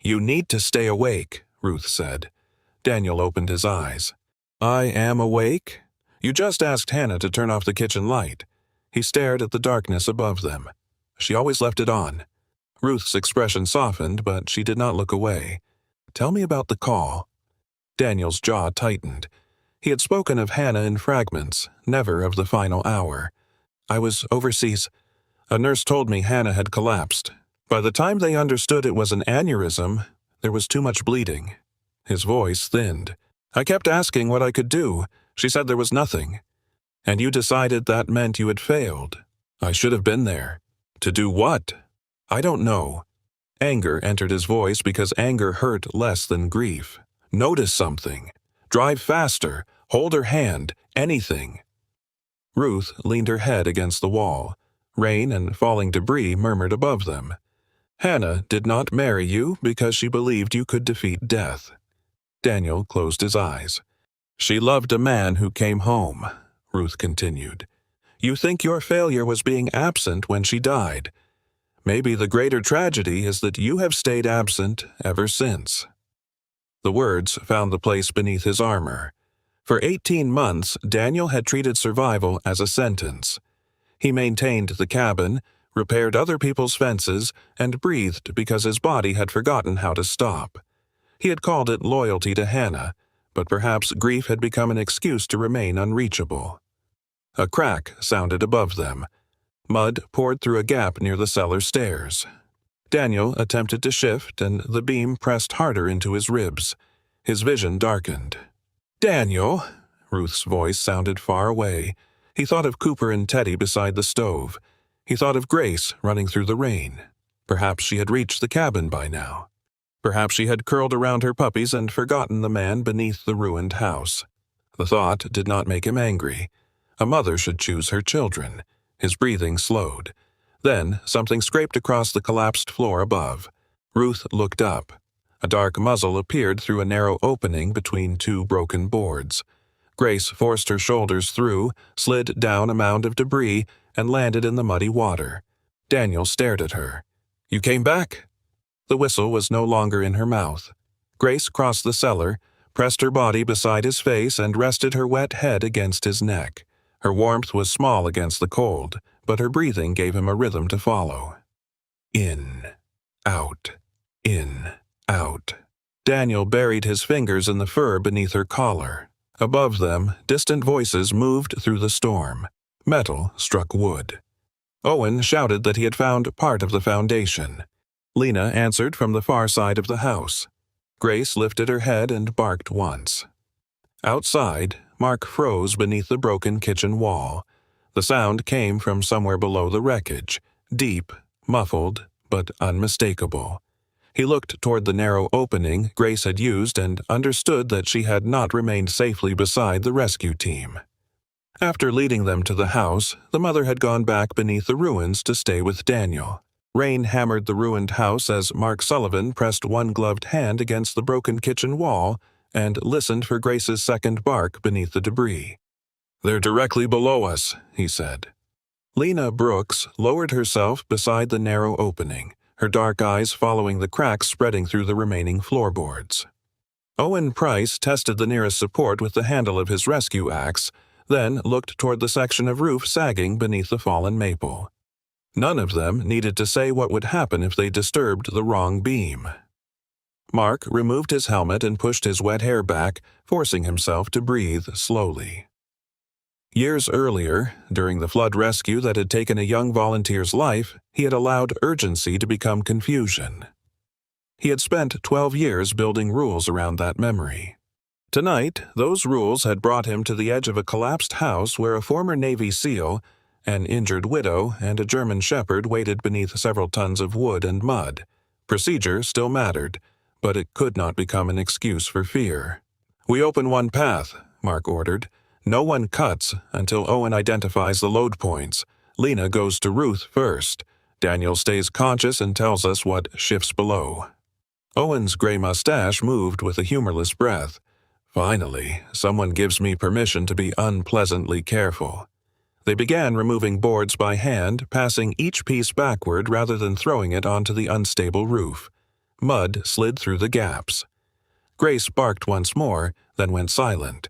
"You need to stay awake," Ruth said. Daniel opened his eyes. "I am awake? You just asked Hannah to turn off the kitchen light." He stared at the darkness above them. She always left it on. Ruth's expression softened, but she did not look away. "Tell me about the call." Daniel's jaw tightened. He had spoken of Hannah in fragments, never of the final hour. "I was overseas. A nurse told me Hannah had collapsed. By the time they understood it was an aneurysm, there was too much bleeding." His voice thinned. "I kept asking what I could do. She said there was nothing. And you decided that meant you had failed. I should have been there." "To do what?" "I don't know." Anger entered his voice because anger hurt less than grief. "Notice something. Drive faster. Hold her hand. Anything." Ruth leaned her head against the wall. Rain and falling debris murmured above them. "Hannah did not marry you because she believed you could defeat death." Daniel closed his eyes. "She loved a man who came home," Ruth continued. "You think your failure was being absent when she died. Maybe the greater tragedy is that you have stayed absent ever since." The words found the place beneath his armor. For 18 months, Daniel had treated survival as a sentence. He maintained the cabin, repaired other people's fences, and breathed because his body had forgotten how to stop. He had called it loyalty to Hannah, but perhaps grief had become an excuse to remain unreachable. A crack sounded above them. Mud poured through a gap near the cellar stairs. Daniel attempted to shift, and the beam pressed harder into his ribs. His vision darkened. "Daniel!" Ruth's voice sounded far away. He thought of Cooper and Teddy beside the stove. He thought of Grace running through the rain. Perhaps she had reached the cabin by now. Perhaps she had curled around her puppies and forgotten the man beneath the ruined house. The thought did not make him angry. A mother should choose her children. His breathing slowed. Then something scraped across the collapsed floor above. Ruth looked up. A dark muzzle appeared through a narrow opening between 2 broken boards. Grace forced her shoulders through, slid down a mound of debris, and landed in the muddy water. Daniel stared at her. "You came back?" The whistle was no longer in her mouth. Grace crossed the cellar, pressed her body beside his face, and rested her wet head against his neck. Her warmth was small against the cold, but her breathing gave him a rhythm to follow. In, out, in, out. Daniel buried his fingers in the fur beneath her collar. Above them, distant voices moved through the storm. Metal struck wood. Owen shouted that he had found part of the foundation. Lena answered from the far side of the house. Grace lifted her head and barked once. Outside, Mark froze beneath the broken kitchen wall. The sound came from somewhere below the wreckage, deep, muffled, but unmistakable. He looked toward the narrow opening Grace had used and understood that she had not remained safely beside the rescue team. After leading them to the house, the mother had gone back beneath the ruins to stay with Daniel. Rain hammered the ruined house as Mark Sullivan pressed one gloved hand against the broken kitchen wall and listened for Grace's second bark beneath the debris. "They're directly below us," he said. Lena Brooks lowered herself beside the narrow opening, her dark eyes following the cracks spreading through the remaining floorboards. Owen Price tested the nearest support with the handle of his rescue axe, then looked toward the section of roof sagging beneath the fallen maple. None of them needed to say what would happen if they disturbed the wrong beam. Mark removed his helmet and pushed his wet hair back, forcing himself to breathe slowly. Years earlier, during the flood rescue that had taken a young volunteer's life, he had allowed urgency to become confusion. He had spent 12 years building rules around that memory. Tonight, those rules had brought him to the edge of a collapsed house where a former Navy SEAL, an injured widow, and a German shepherd waited beneath several tons of wood and mud. Procedure still mattered, but it could not become an excuse for fear. "We open one path," Mark ordered. "No one cuts until Owen identifies the load points. Lena goes to Ruth first. Daniel stays conscious and tells us what shifts below." Owen's gray mustache moved with a humorless breath. "Finally, someone gives me permission to be unpleasantly careful." They began removing boards by hand, passing each piece backward rather than throwing it onto the unstable roof. Mud slid through the gaps. Grace barked once more, then went silent.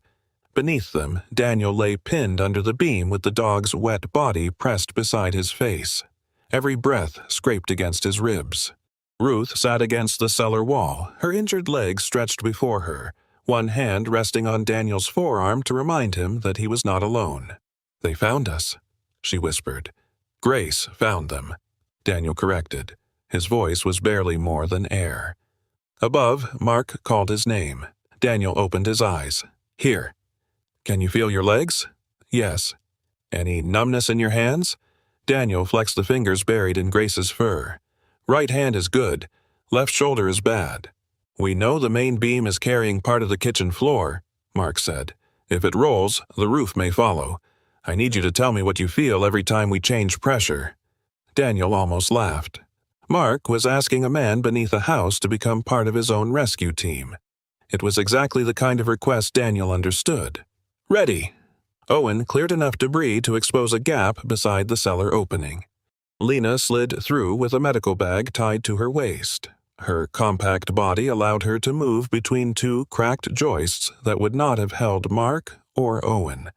Beneath them, Daniel lay pinned under the beam with the dog's wet body pressed beside his face. Every breath scraped against his ribs. Ruth sat against the cellar wall, her injured legs stretched before her, one hand resting on Daniel's forearm to remind him that he was not alone. "They found us," she whispered. "Grace found them," Daniel corrected. His voice was barely more than air. Above, Mark called his name. Daniel opened his eyes. "Here." "Can you feel your legs?" "Yes." "Any numbness in your hands?" Daniel flexed the fingers buried in Grace's fur. "Right hand is good. Left shoulder is bad." "We know the main beam is carrying part of the kitchen floor," Mark said. "If it rolls, the roof may follow. I need you to tell me what you feel every time we change pressure." Daniel almost laughed. Mark was asking a man beneath a house to become part of his own rescue team. It was exactly the kind of request Daniel understood. "Ready." Owen cleared enough debris to expose a gap beside the cellar opening. Lena slid through with a medical bag tied to her waist. Her compact body allowed her to move between two cracked joists that would not have held Mark or Owen.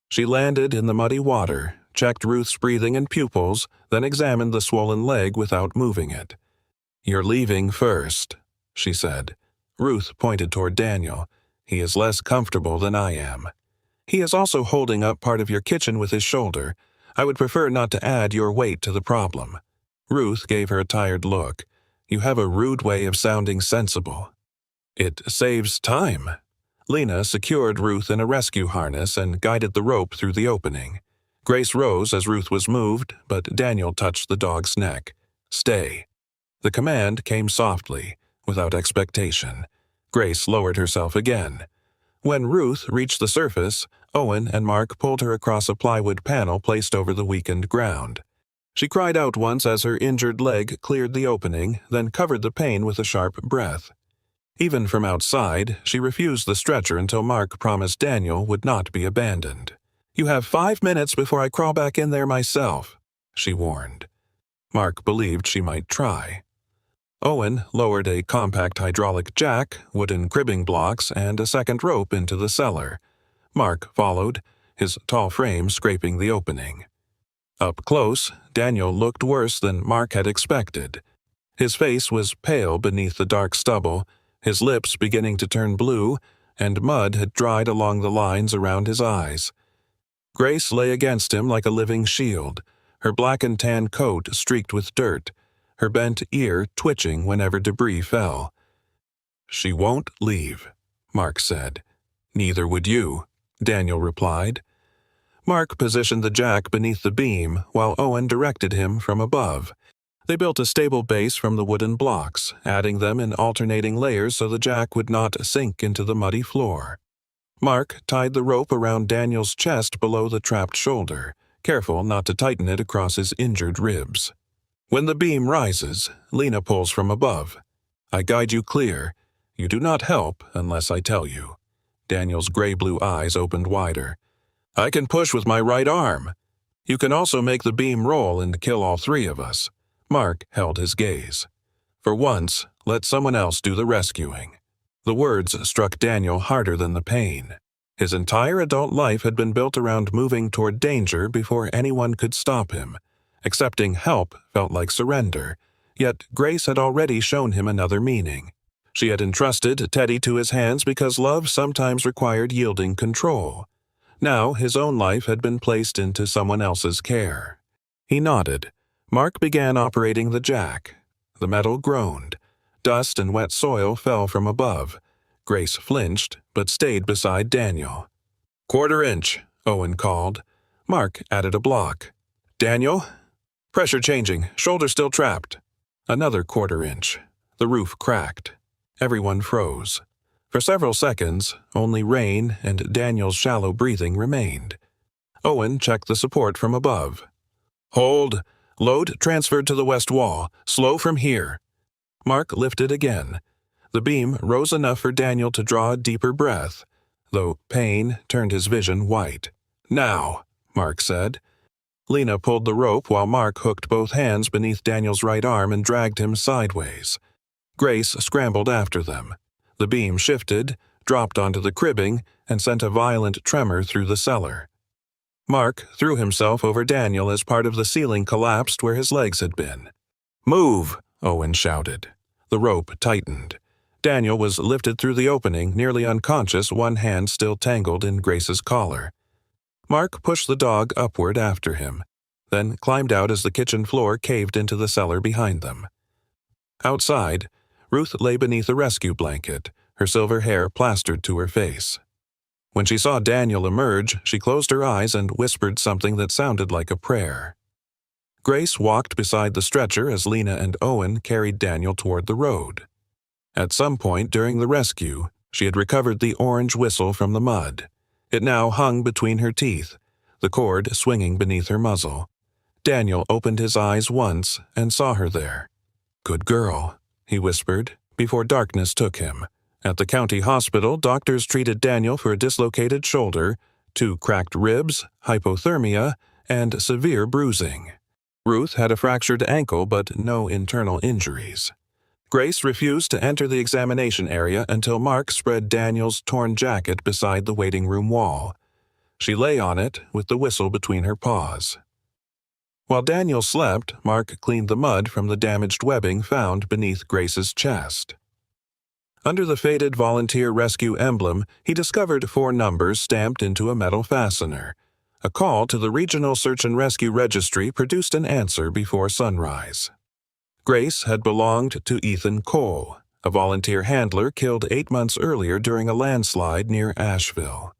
She landed in the muddy water, checked Ruth's breathing and pupils, then examined the swollen leg without moving it. "You're leaving first," she said. Ruth pointed toward Daniel. "He is less comfortable than I am. He is also holding up part of your kitchen with his shoulder. I would prefer not to add your weight to the problem." Ruth gave her a tired look. "You have a rude way of sounding sensible." "It saves time." Lena secured Ruth in a rescue harness and guided the rope through the opening. Grace rose as Ruth was moved, but Daniel touched the dog's neck. "Stay." The command came softly, without expectation. Grace lowered herself again. When Ruth reached the surface, Owen and Mark pulled her across a plywood panel placed over the weakened ground. She cried out once as her injured leg cleared the opening, then covered the pain with a sharp breath. Even from outside, she refused the stretcher until Mark promised Daniel would not be abandoned. "You have 5 minutes before I crawl back in there myself," she warned. Mark believed she might try. Owen lowered a compact hydraulic jack, wooden cribbing blocks, and a second rope into the cellar. Mark followed, his tall frame scraping the opening. Up close, Daniel looked worse than Mark had expected. His face was pale beneath the dark stubble, his lips beginning to turn blue, and mud had dried along the lines around his eyes. Grace lay against him like a living shield, her black and tan coat streaked with dirt, her bent ear twitching whenever debris fell. "She won't leave," Mark said. "Neither would you." Daniel replied. Mark positioned the jack beneath the beam while Owen directed him from above. They built a stable base from the wooden blocks, adding them in alternating layers so the jack would not sink into the muddy floor. Mark tied the rope around Daniel's chest below the trapped shoulder, careful not to tighten it across his injured ribs. When the beam rises, Lena pulls from above. I guide you clear. You do not help unless I tell you. Daniel's gray-blue eyes opened wider. I can push with my right arm. You can also make the beam roll and kill all three of us. Mark held his gaze. For once, let someone else do the rescuing. The words struck Daniel harder than the pain. His entire adult life had been built around moving toward danger before anyone could stop him. Accepting help felt like surrender, yet Grace had already shown him another meaning. She had entrusted Teddy to his hands because love sometimes required yielding control. Now his own life had been placed into someone else's care. He nodded. Mark began operating the jack. The metal groaned. Dust and wet soil fell from above. Grace flinched, but stayed beside Daniel. "Quarter-inch," Owen called. Mark added a block. "Daniel? Pressure changing. Shoulder still trapped." Another quarter-inch. The roof cracked. Everyone froze. For several seconds, only rain and Daniel's shallow breathing remained. Owen checked the support from above. "Hold. Load transferred to the west wall. Slow from here." Mark lifted again. The beam rose enough for Daniel to draw a deeper breath, though pain turned his vision white. "Now," Mark said. Lena pulled the rope while Mark hooked both hands beneath Daniel's right arm and dragged him sideways. Grace scrambled after them. The beam shifted, dropped onto the cribbing, and sent a violent tremor through the cellar. Mark threw himself over Daniel as part of the ceiling collapsed where his legs had been. "Move!" Owen shouted. The rope tightened. Daniel was lifted through the opening, nearly unconscious, one hand still tangled in Grace's collar. Mark pushed the dog upward after him, then climbed out as the kitchen floor caved into the cellar behind them. Outside, Ruth lay beneath a rescue blanket, her silver hair plastered to her face. When she saw Daniel emerge, she closed her eyes and whispered something that sounded like a prayer. Grace walked beside the stretcher as Lena and Owen carried Daniel toward the road. At some point during the rescue, she had recovered the orange whistle from the mud. It now hung between her teeth, the cord swinging beneath her muzzle. Daniel opened his eyes once and saw her there. "Good girl," he whispered, before darkness took him. At the county hospital, doctors treated Daniel for a dislocated shoulder, 2 cracked ribs, hypothermia, and severe bruising. Ruth had a fractured ankle but no internal injuries. Grace refused to enter the examination area until Mark spread Daniel's torn jacket beside the waiting room wall. She lay on it with the whistle between her paws. While Daniel slept, Mark cleaned the mud from the damaged webbing found beneath Grace's chest. Under the faded volunteer rescue emblem, he discovered 4 numbers stamped into a metal fastener. A call to the Regional Search and Rescue Registry produced an answer before sunrise. Grace had belonged to Ethan Cole, a volunteer handler killed 8 months earlier during a landslide near Asheville.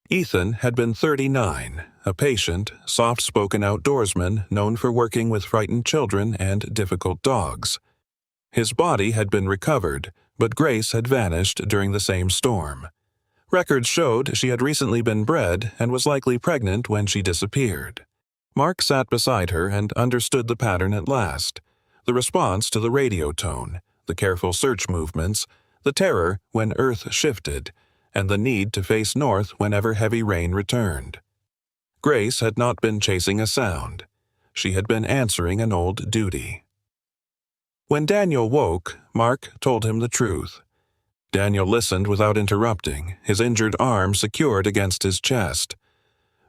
Ethan had been 39, a patient, soft-spoken outdoorsman known for working with frightened children and difficult dogs. His body had been recovered, but Grace had vanished during the same storm. Records showed she had recently been bred and was likely pregnant when she disappeared. Mark sat beside her and understood the pattern at last. The response to the radio tone, the careful search movements, the terror when Earth shifted, and the need to face north whenever heavy rain returned. Grace had not been chasing a sound. She had been answering an old duty. When Daniel woke, Mark told him the truth. Daniel listened without interrupting, his injured arm secured against his chest.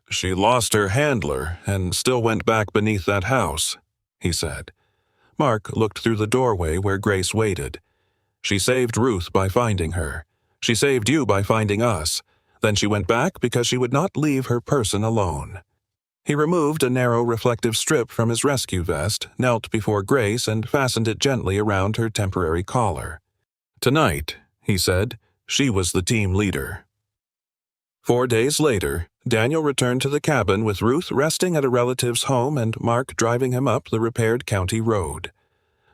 "She lost her handler and still went back beneath that house," he said. Mark looked through the doorway where Grace waited. "She saved Ruth by finding her. She saved you by finding us. Then she went back because she would not leave her person alone." He removed a narrow reflective strip from his rescue vest, knelt before Grace, and fastened it gently around her temporary collar. "Tonight," he said, "she was the team leader." 4 days later, Daniel returned to the cabin with Ruth resting at a relative's home and Mark driving him up the repaired county road.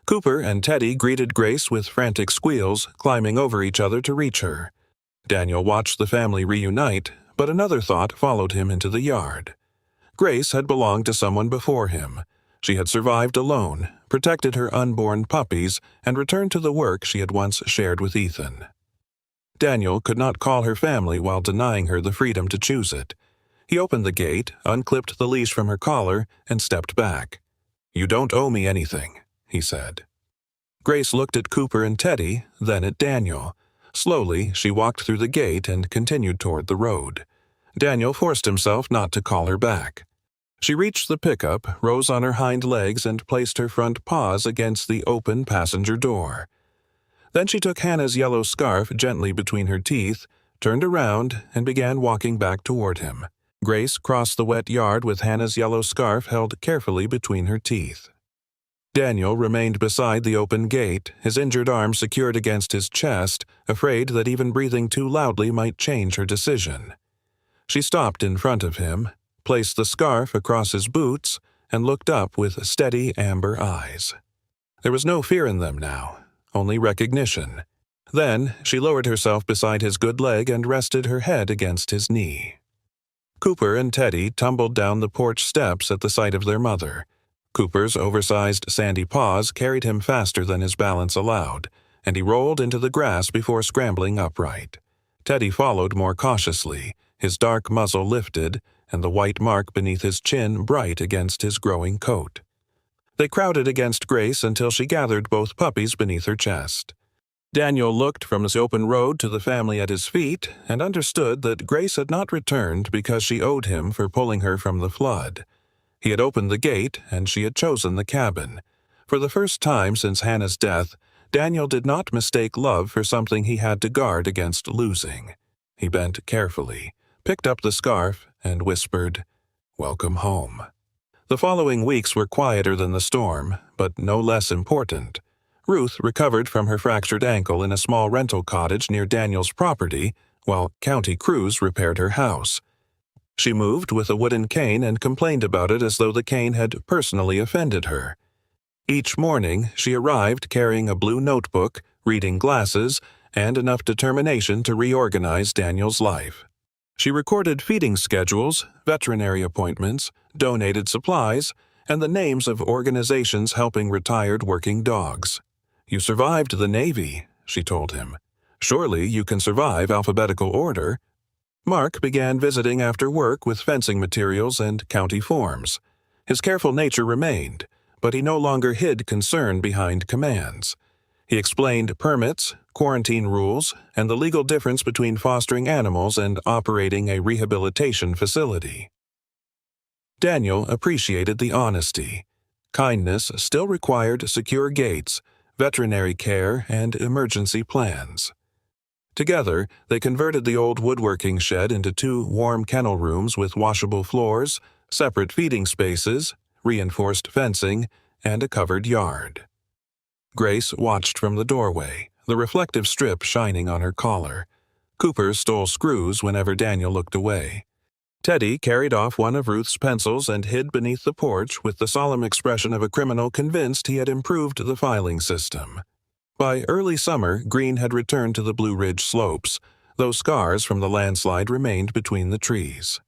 Cooper and Teddy greeted Grace with frantic squeals, climbing over each other to reach her. Daniel watched the family reunite, but another thought followed him into the yard. Grace had belonged to someone before him. She had survived alone, protected her unborn puppies, and returned to the work she had once shared with Ethan. Daniel could not call her family while denying her the freedom to choose it. He opened the gate, unclipped the leash from her collar, and stepped back. "You don't owe me anything," he said. Grace looked at Cooper and Teddy, then at Daniel. Slowly, she walked through the gate and continued toward the road. Daniel forced himself not to call her back. She reached the pickup, rose on her hind legs, and placed her front paws against the open passenger door. Then she took Hannah's yellow scarf gently between her teeth, turned around, and began walking back toward him. Grace crossed the wet yard with Hannah's yellow scarf held carefully between her teeth. Daniel remained beside the open gate, his injured arm secured against his chest, afraid that even breathing too loudly might change her decision. She stopped in front of him, placed the scarf across his boots, and looked up with steady amber eyes. There was no fear in them now, only recognition. Then she lowered herself beside his good leg and rested her head against his knee. Cooper and Teddy tumbled down the porch steps at the sight of their mother. Cooper's oversized sandy paws carried him faster than his balance allowed, and he rolled into the grass before scrambling upright. Teddy followed more cautiously, his dark muzzle lifted, and the white mark beneath his chin bright against his growing coat. They crowded against Grace until she gathered both puppies beneath her chest. Daniel looked from his open road to the family at his feet and understood that Grace had not returned because she owed him for pulling her from the flood. He had opened the gate, and she had chosen the cabin. For the first time since Hannah's death, Daniel did not mistake love for something he had to guard against losing. He bent carefully, picked up the scarf, and whispered, "Welcome home." The following weeks were quieter than the storm, but no less important. Ruth recovered from her fractured ankle in a small rental cottage near Daniel's property, while county crews repaired her house. She moved with a wooden cane and complained about it as though the cane had personally offended her. Each morning, she arrived carrying a blue notebook, reading glasses, and enough determination to reorganize Daniel's life. She recorded feeding schedules, veterinary appointments, donated supplies, and the names of organizations helping retired working dogs. "You survived the Navy," she told him. "Surely you can survive alphabetical order." Mark began visiting after work with fencing materials and county forms. His careful nature remained, but he no longer hid concern behind commands. He explained permits, quarantine rules, and the legal difference between fostering animals and operating a rehabilitation facility. Daniel appreciated the honesty. Kindness still required secure gates, veterinary care, and emergency plans. Together, they converted the old woodworking shed into 2 warm kennel rooms with washable floors, separate feeding spaces, reinforced fencing, and a covered yard. Grace watched from the doorway, the reflective strip shining on her collar. Cooper stole screws whenever Daniel looked away. Teddy carried off one of Ruth's pencils and hid beneath the porch with the solemn expression of a criminal convinced he had improved the filing system. By early summer, green had returned to the Blue Ridge slopes, though scars from the landslide remained between the trees.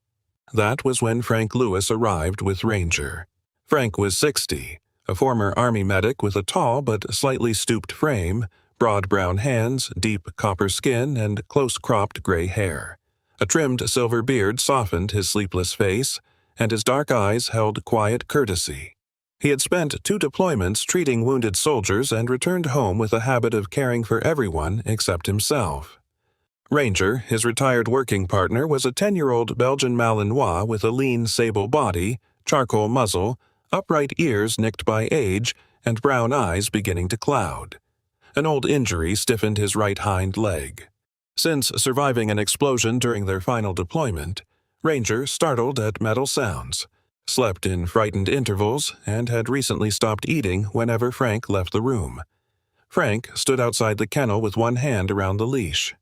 That was when Frank Lewis arrived with Ranger. Frank was 60, a former Army medic with a tall but slightly stooped frame, broad brown hands, deep copper skin, and close-cropped gray hair. A trimmed silver beard softened his sleepless face, and his dark eyes held quiet courtesy. He had spent 2 deployments treating wounded soldiers and returned home with a habit of caring for everyone except himself. Ranger, his retired working partner, was a 10-year-old Belgian Malinois with a lean sable body, charcoal muzzle, upright ears nicked by age, and brown eyes beginning to cloud. An old injury stiffened his right hind leg. Since surviving an explosion during their final deployment, Ranger startled at metal sounds, slept in frightened intervals, and had recently stopped eating whenever Frank left the room. Frank stood outside the kennel with one hand around the leash.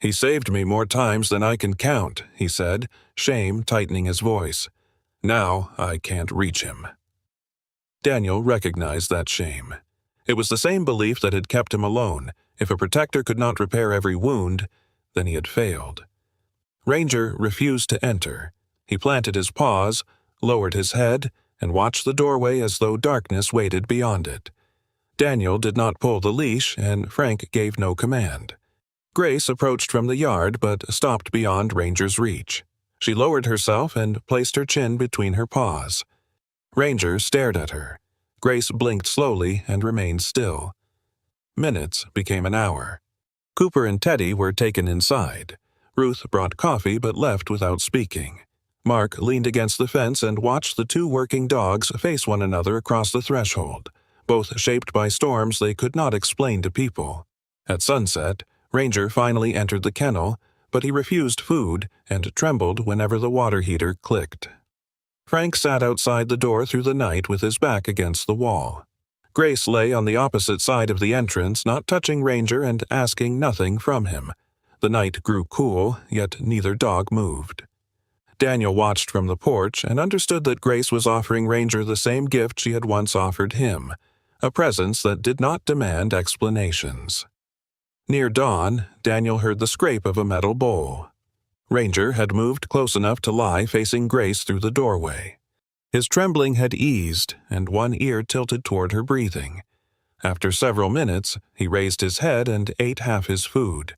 "He saved me more times than I can count," he said, shame tightening his voice. "Now I can't reach him." Daniel recognized that shame. It was the same belief that had kept him alone. If a protector could not repair every wound, then he had failed. Ranger refused to enter. He planted his paws, lowered his head, and watched the doorway as though darkness waited beyond it. Daniel did not pull the leash, and Frank gave no command. Grace approached from the yard but stopped beyond Ranger's reach. She lowered herself and placed her chin between her paws. Ranger stared at her. Grace blinked slowly and remained still. Minutes became an hour. Cooper and Teddy were taken inside. Ruth brought coffee but left without speaking. Mark leaned against the fence and watched the two working dogs face one another across the threshold, both shaped by storms they could not explain to people. At sunset, Ranger finally entered the kennel, but he refused food and trembled whenever the water heater clicked. Frank sat outside the door through the night with his back against the wall. Grace lay on the opposite side of the entrance, not touching Ranger and asking nothing from him. The night grew cool, yet neither dog moved. Daniel watched from the porch and understood that Grace was offering Ranger the same gift she had once offered him, a presence that did not demand explanations. Near dawn, Daniel heard the scrape of a metal bowl. Ranger had moved close enough to lie facing Grace through the doorway. His trembling had eased, and one ear tilted toward her breathing. After several minutes, he raised his head and ate half his food.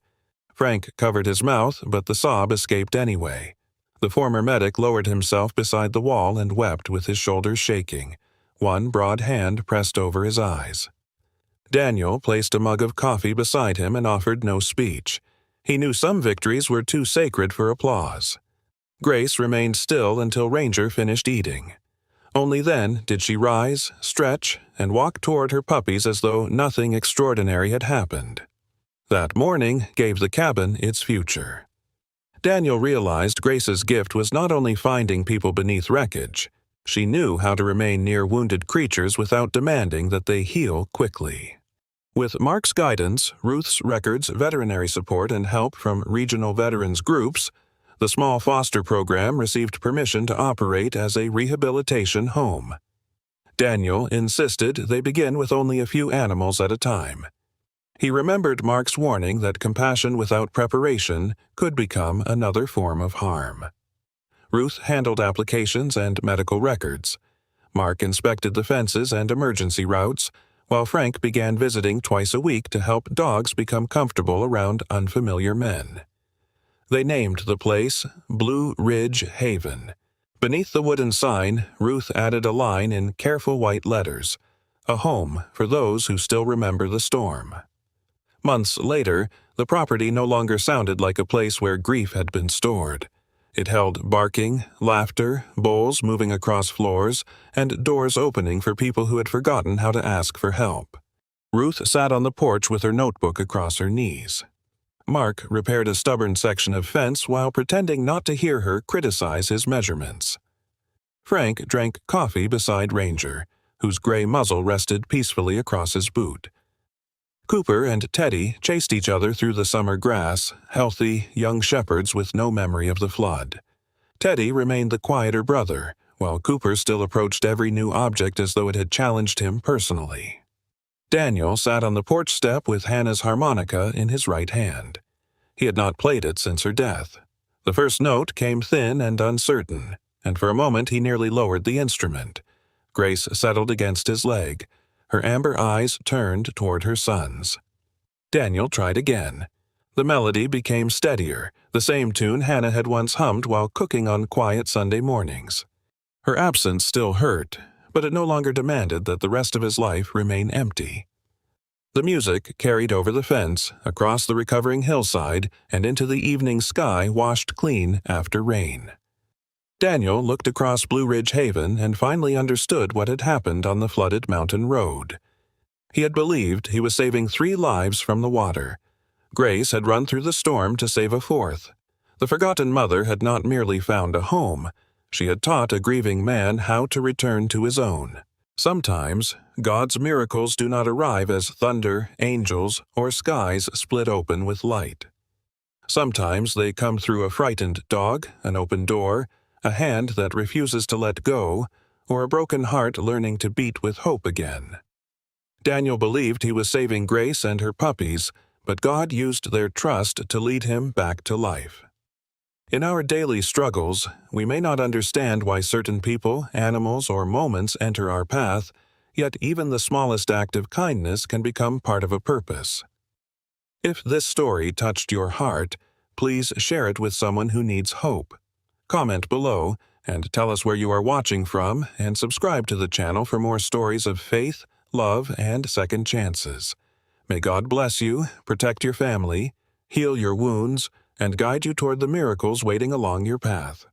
Frank covered his mouth, but the sob escaped anyway. The former medic lowered himself beside the wall and wept with his shoulders shaking, one broad hand pressed over his eyes. Daniel placed a mug of coffee beside him and offered no speech. He knew some victories were too sacred for applause. Grace remained still until Ranger finished eating. Only then did she rise, stretch, and walk toward her puppies as though nothing extraordinary had happened. That morning gave the cabin its future. Daniel realized Grace's gift was not only finding people beneath wreckage. She knew how to remain near wounded creatures without demanding that they heal quickly. With Mark's guidance, Ruth's records, veterinary support, and help from regional veterans groups, the small foster program received permission to operate as a rehabilitation home. Daniel insisted they begin with only a few animals at a time. He remembered Mark's warning that compassion without preparation could become another form of harm. Ruth handled applications and medical records. Mark inspected the fences and emergency routes, while Frank began visiting twice a week to help dogs become comfortable around unfamiliar men. They named the place Blue Ridge Haven. Beneath the wooden sign, Ruth added a line in careful white letters, "A home for those who still remember the storm." Months later, the property no longer sounded like a place where grief had been stored. It held barking, laughter, bowls moving across floors, and doors opening for people who had forgotten how to ask for help. Ruth sat on the porch with her notebook across her knees. Mark repaired a stubborn section of fence while pretending not to hear her criticize his measurements. Frank drank coffee beside Ranger, whose gray muzzle rested peacefully across his boot. Cooper and Teddy chased each other through the summer grass, healthy, young shepherds with no memory of the flood. Teddy remained the quieter brother, while Cooper still approached every new object as though it had challenged him personally. Daniel sat on the porch step with Hannah's harmonica in his right hand. He had not played it since her death. The first note came thin and uncertain, and for a moment he nearly lowered the instrument. Grace settled against his leg. Her amber eyes turned toward her son's. Daniel tried again. The melody became steadier, the same tune Hannah had once hummed while cooking on quiet Sunday mornings. Her absence still hurt, but it no longer demanded that the rest of his life remain empty. The music carried over the fence, across the recovering hillside, and into the evening sky washed clean after rain. Daniel looked across Blue Ridge Haven and finally understood what had happened on the flooded mountain road. He had believed he was saving 3 lives from the water. Grace had run through the storm to save a 4th. The forgotten mother had not merely found a home. She had taught a grieving man how to return to his own. Sometimes, God's miracles do not arrive as thunder, angels, or skies split open with light. Sometimes they come through a frightened dog, an open door, a hand that refuses to let go, or a broken heart learning to beat with hope again. Daniel believed he was saving Grace and her puppies, but God used their trust to lead him back to life. In our daily struggles, we may not understand why certain people, animals, or moments enter our path, yet even the smallest act of kindness can become part of a purpose. If this story touched your heart, please share it with someone who needs hope. Comment below and tell us where you are watching from, and subscribe to the channel for more stories of faith, love, and second chances. May God bless you, protect your family, heal your wounds, and guide you toward the miracles waiting along your path.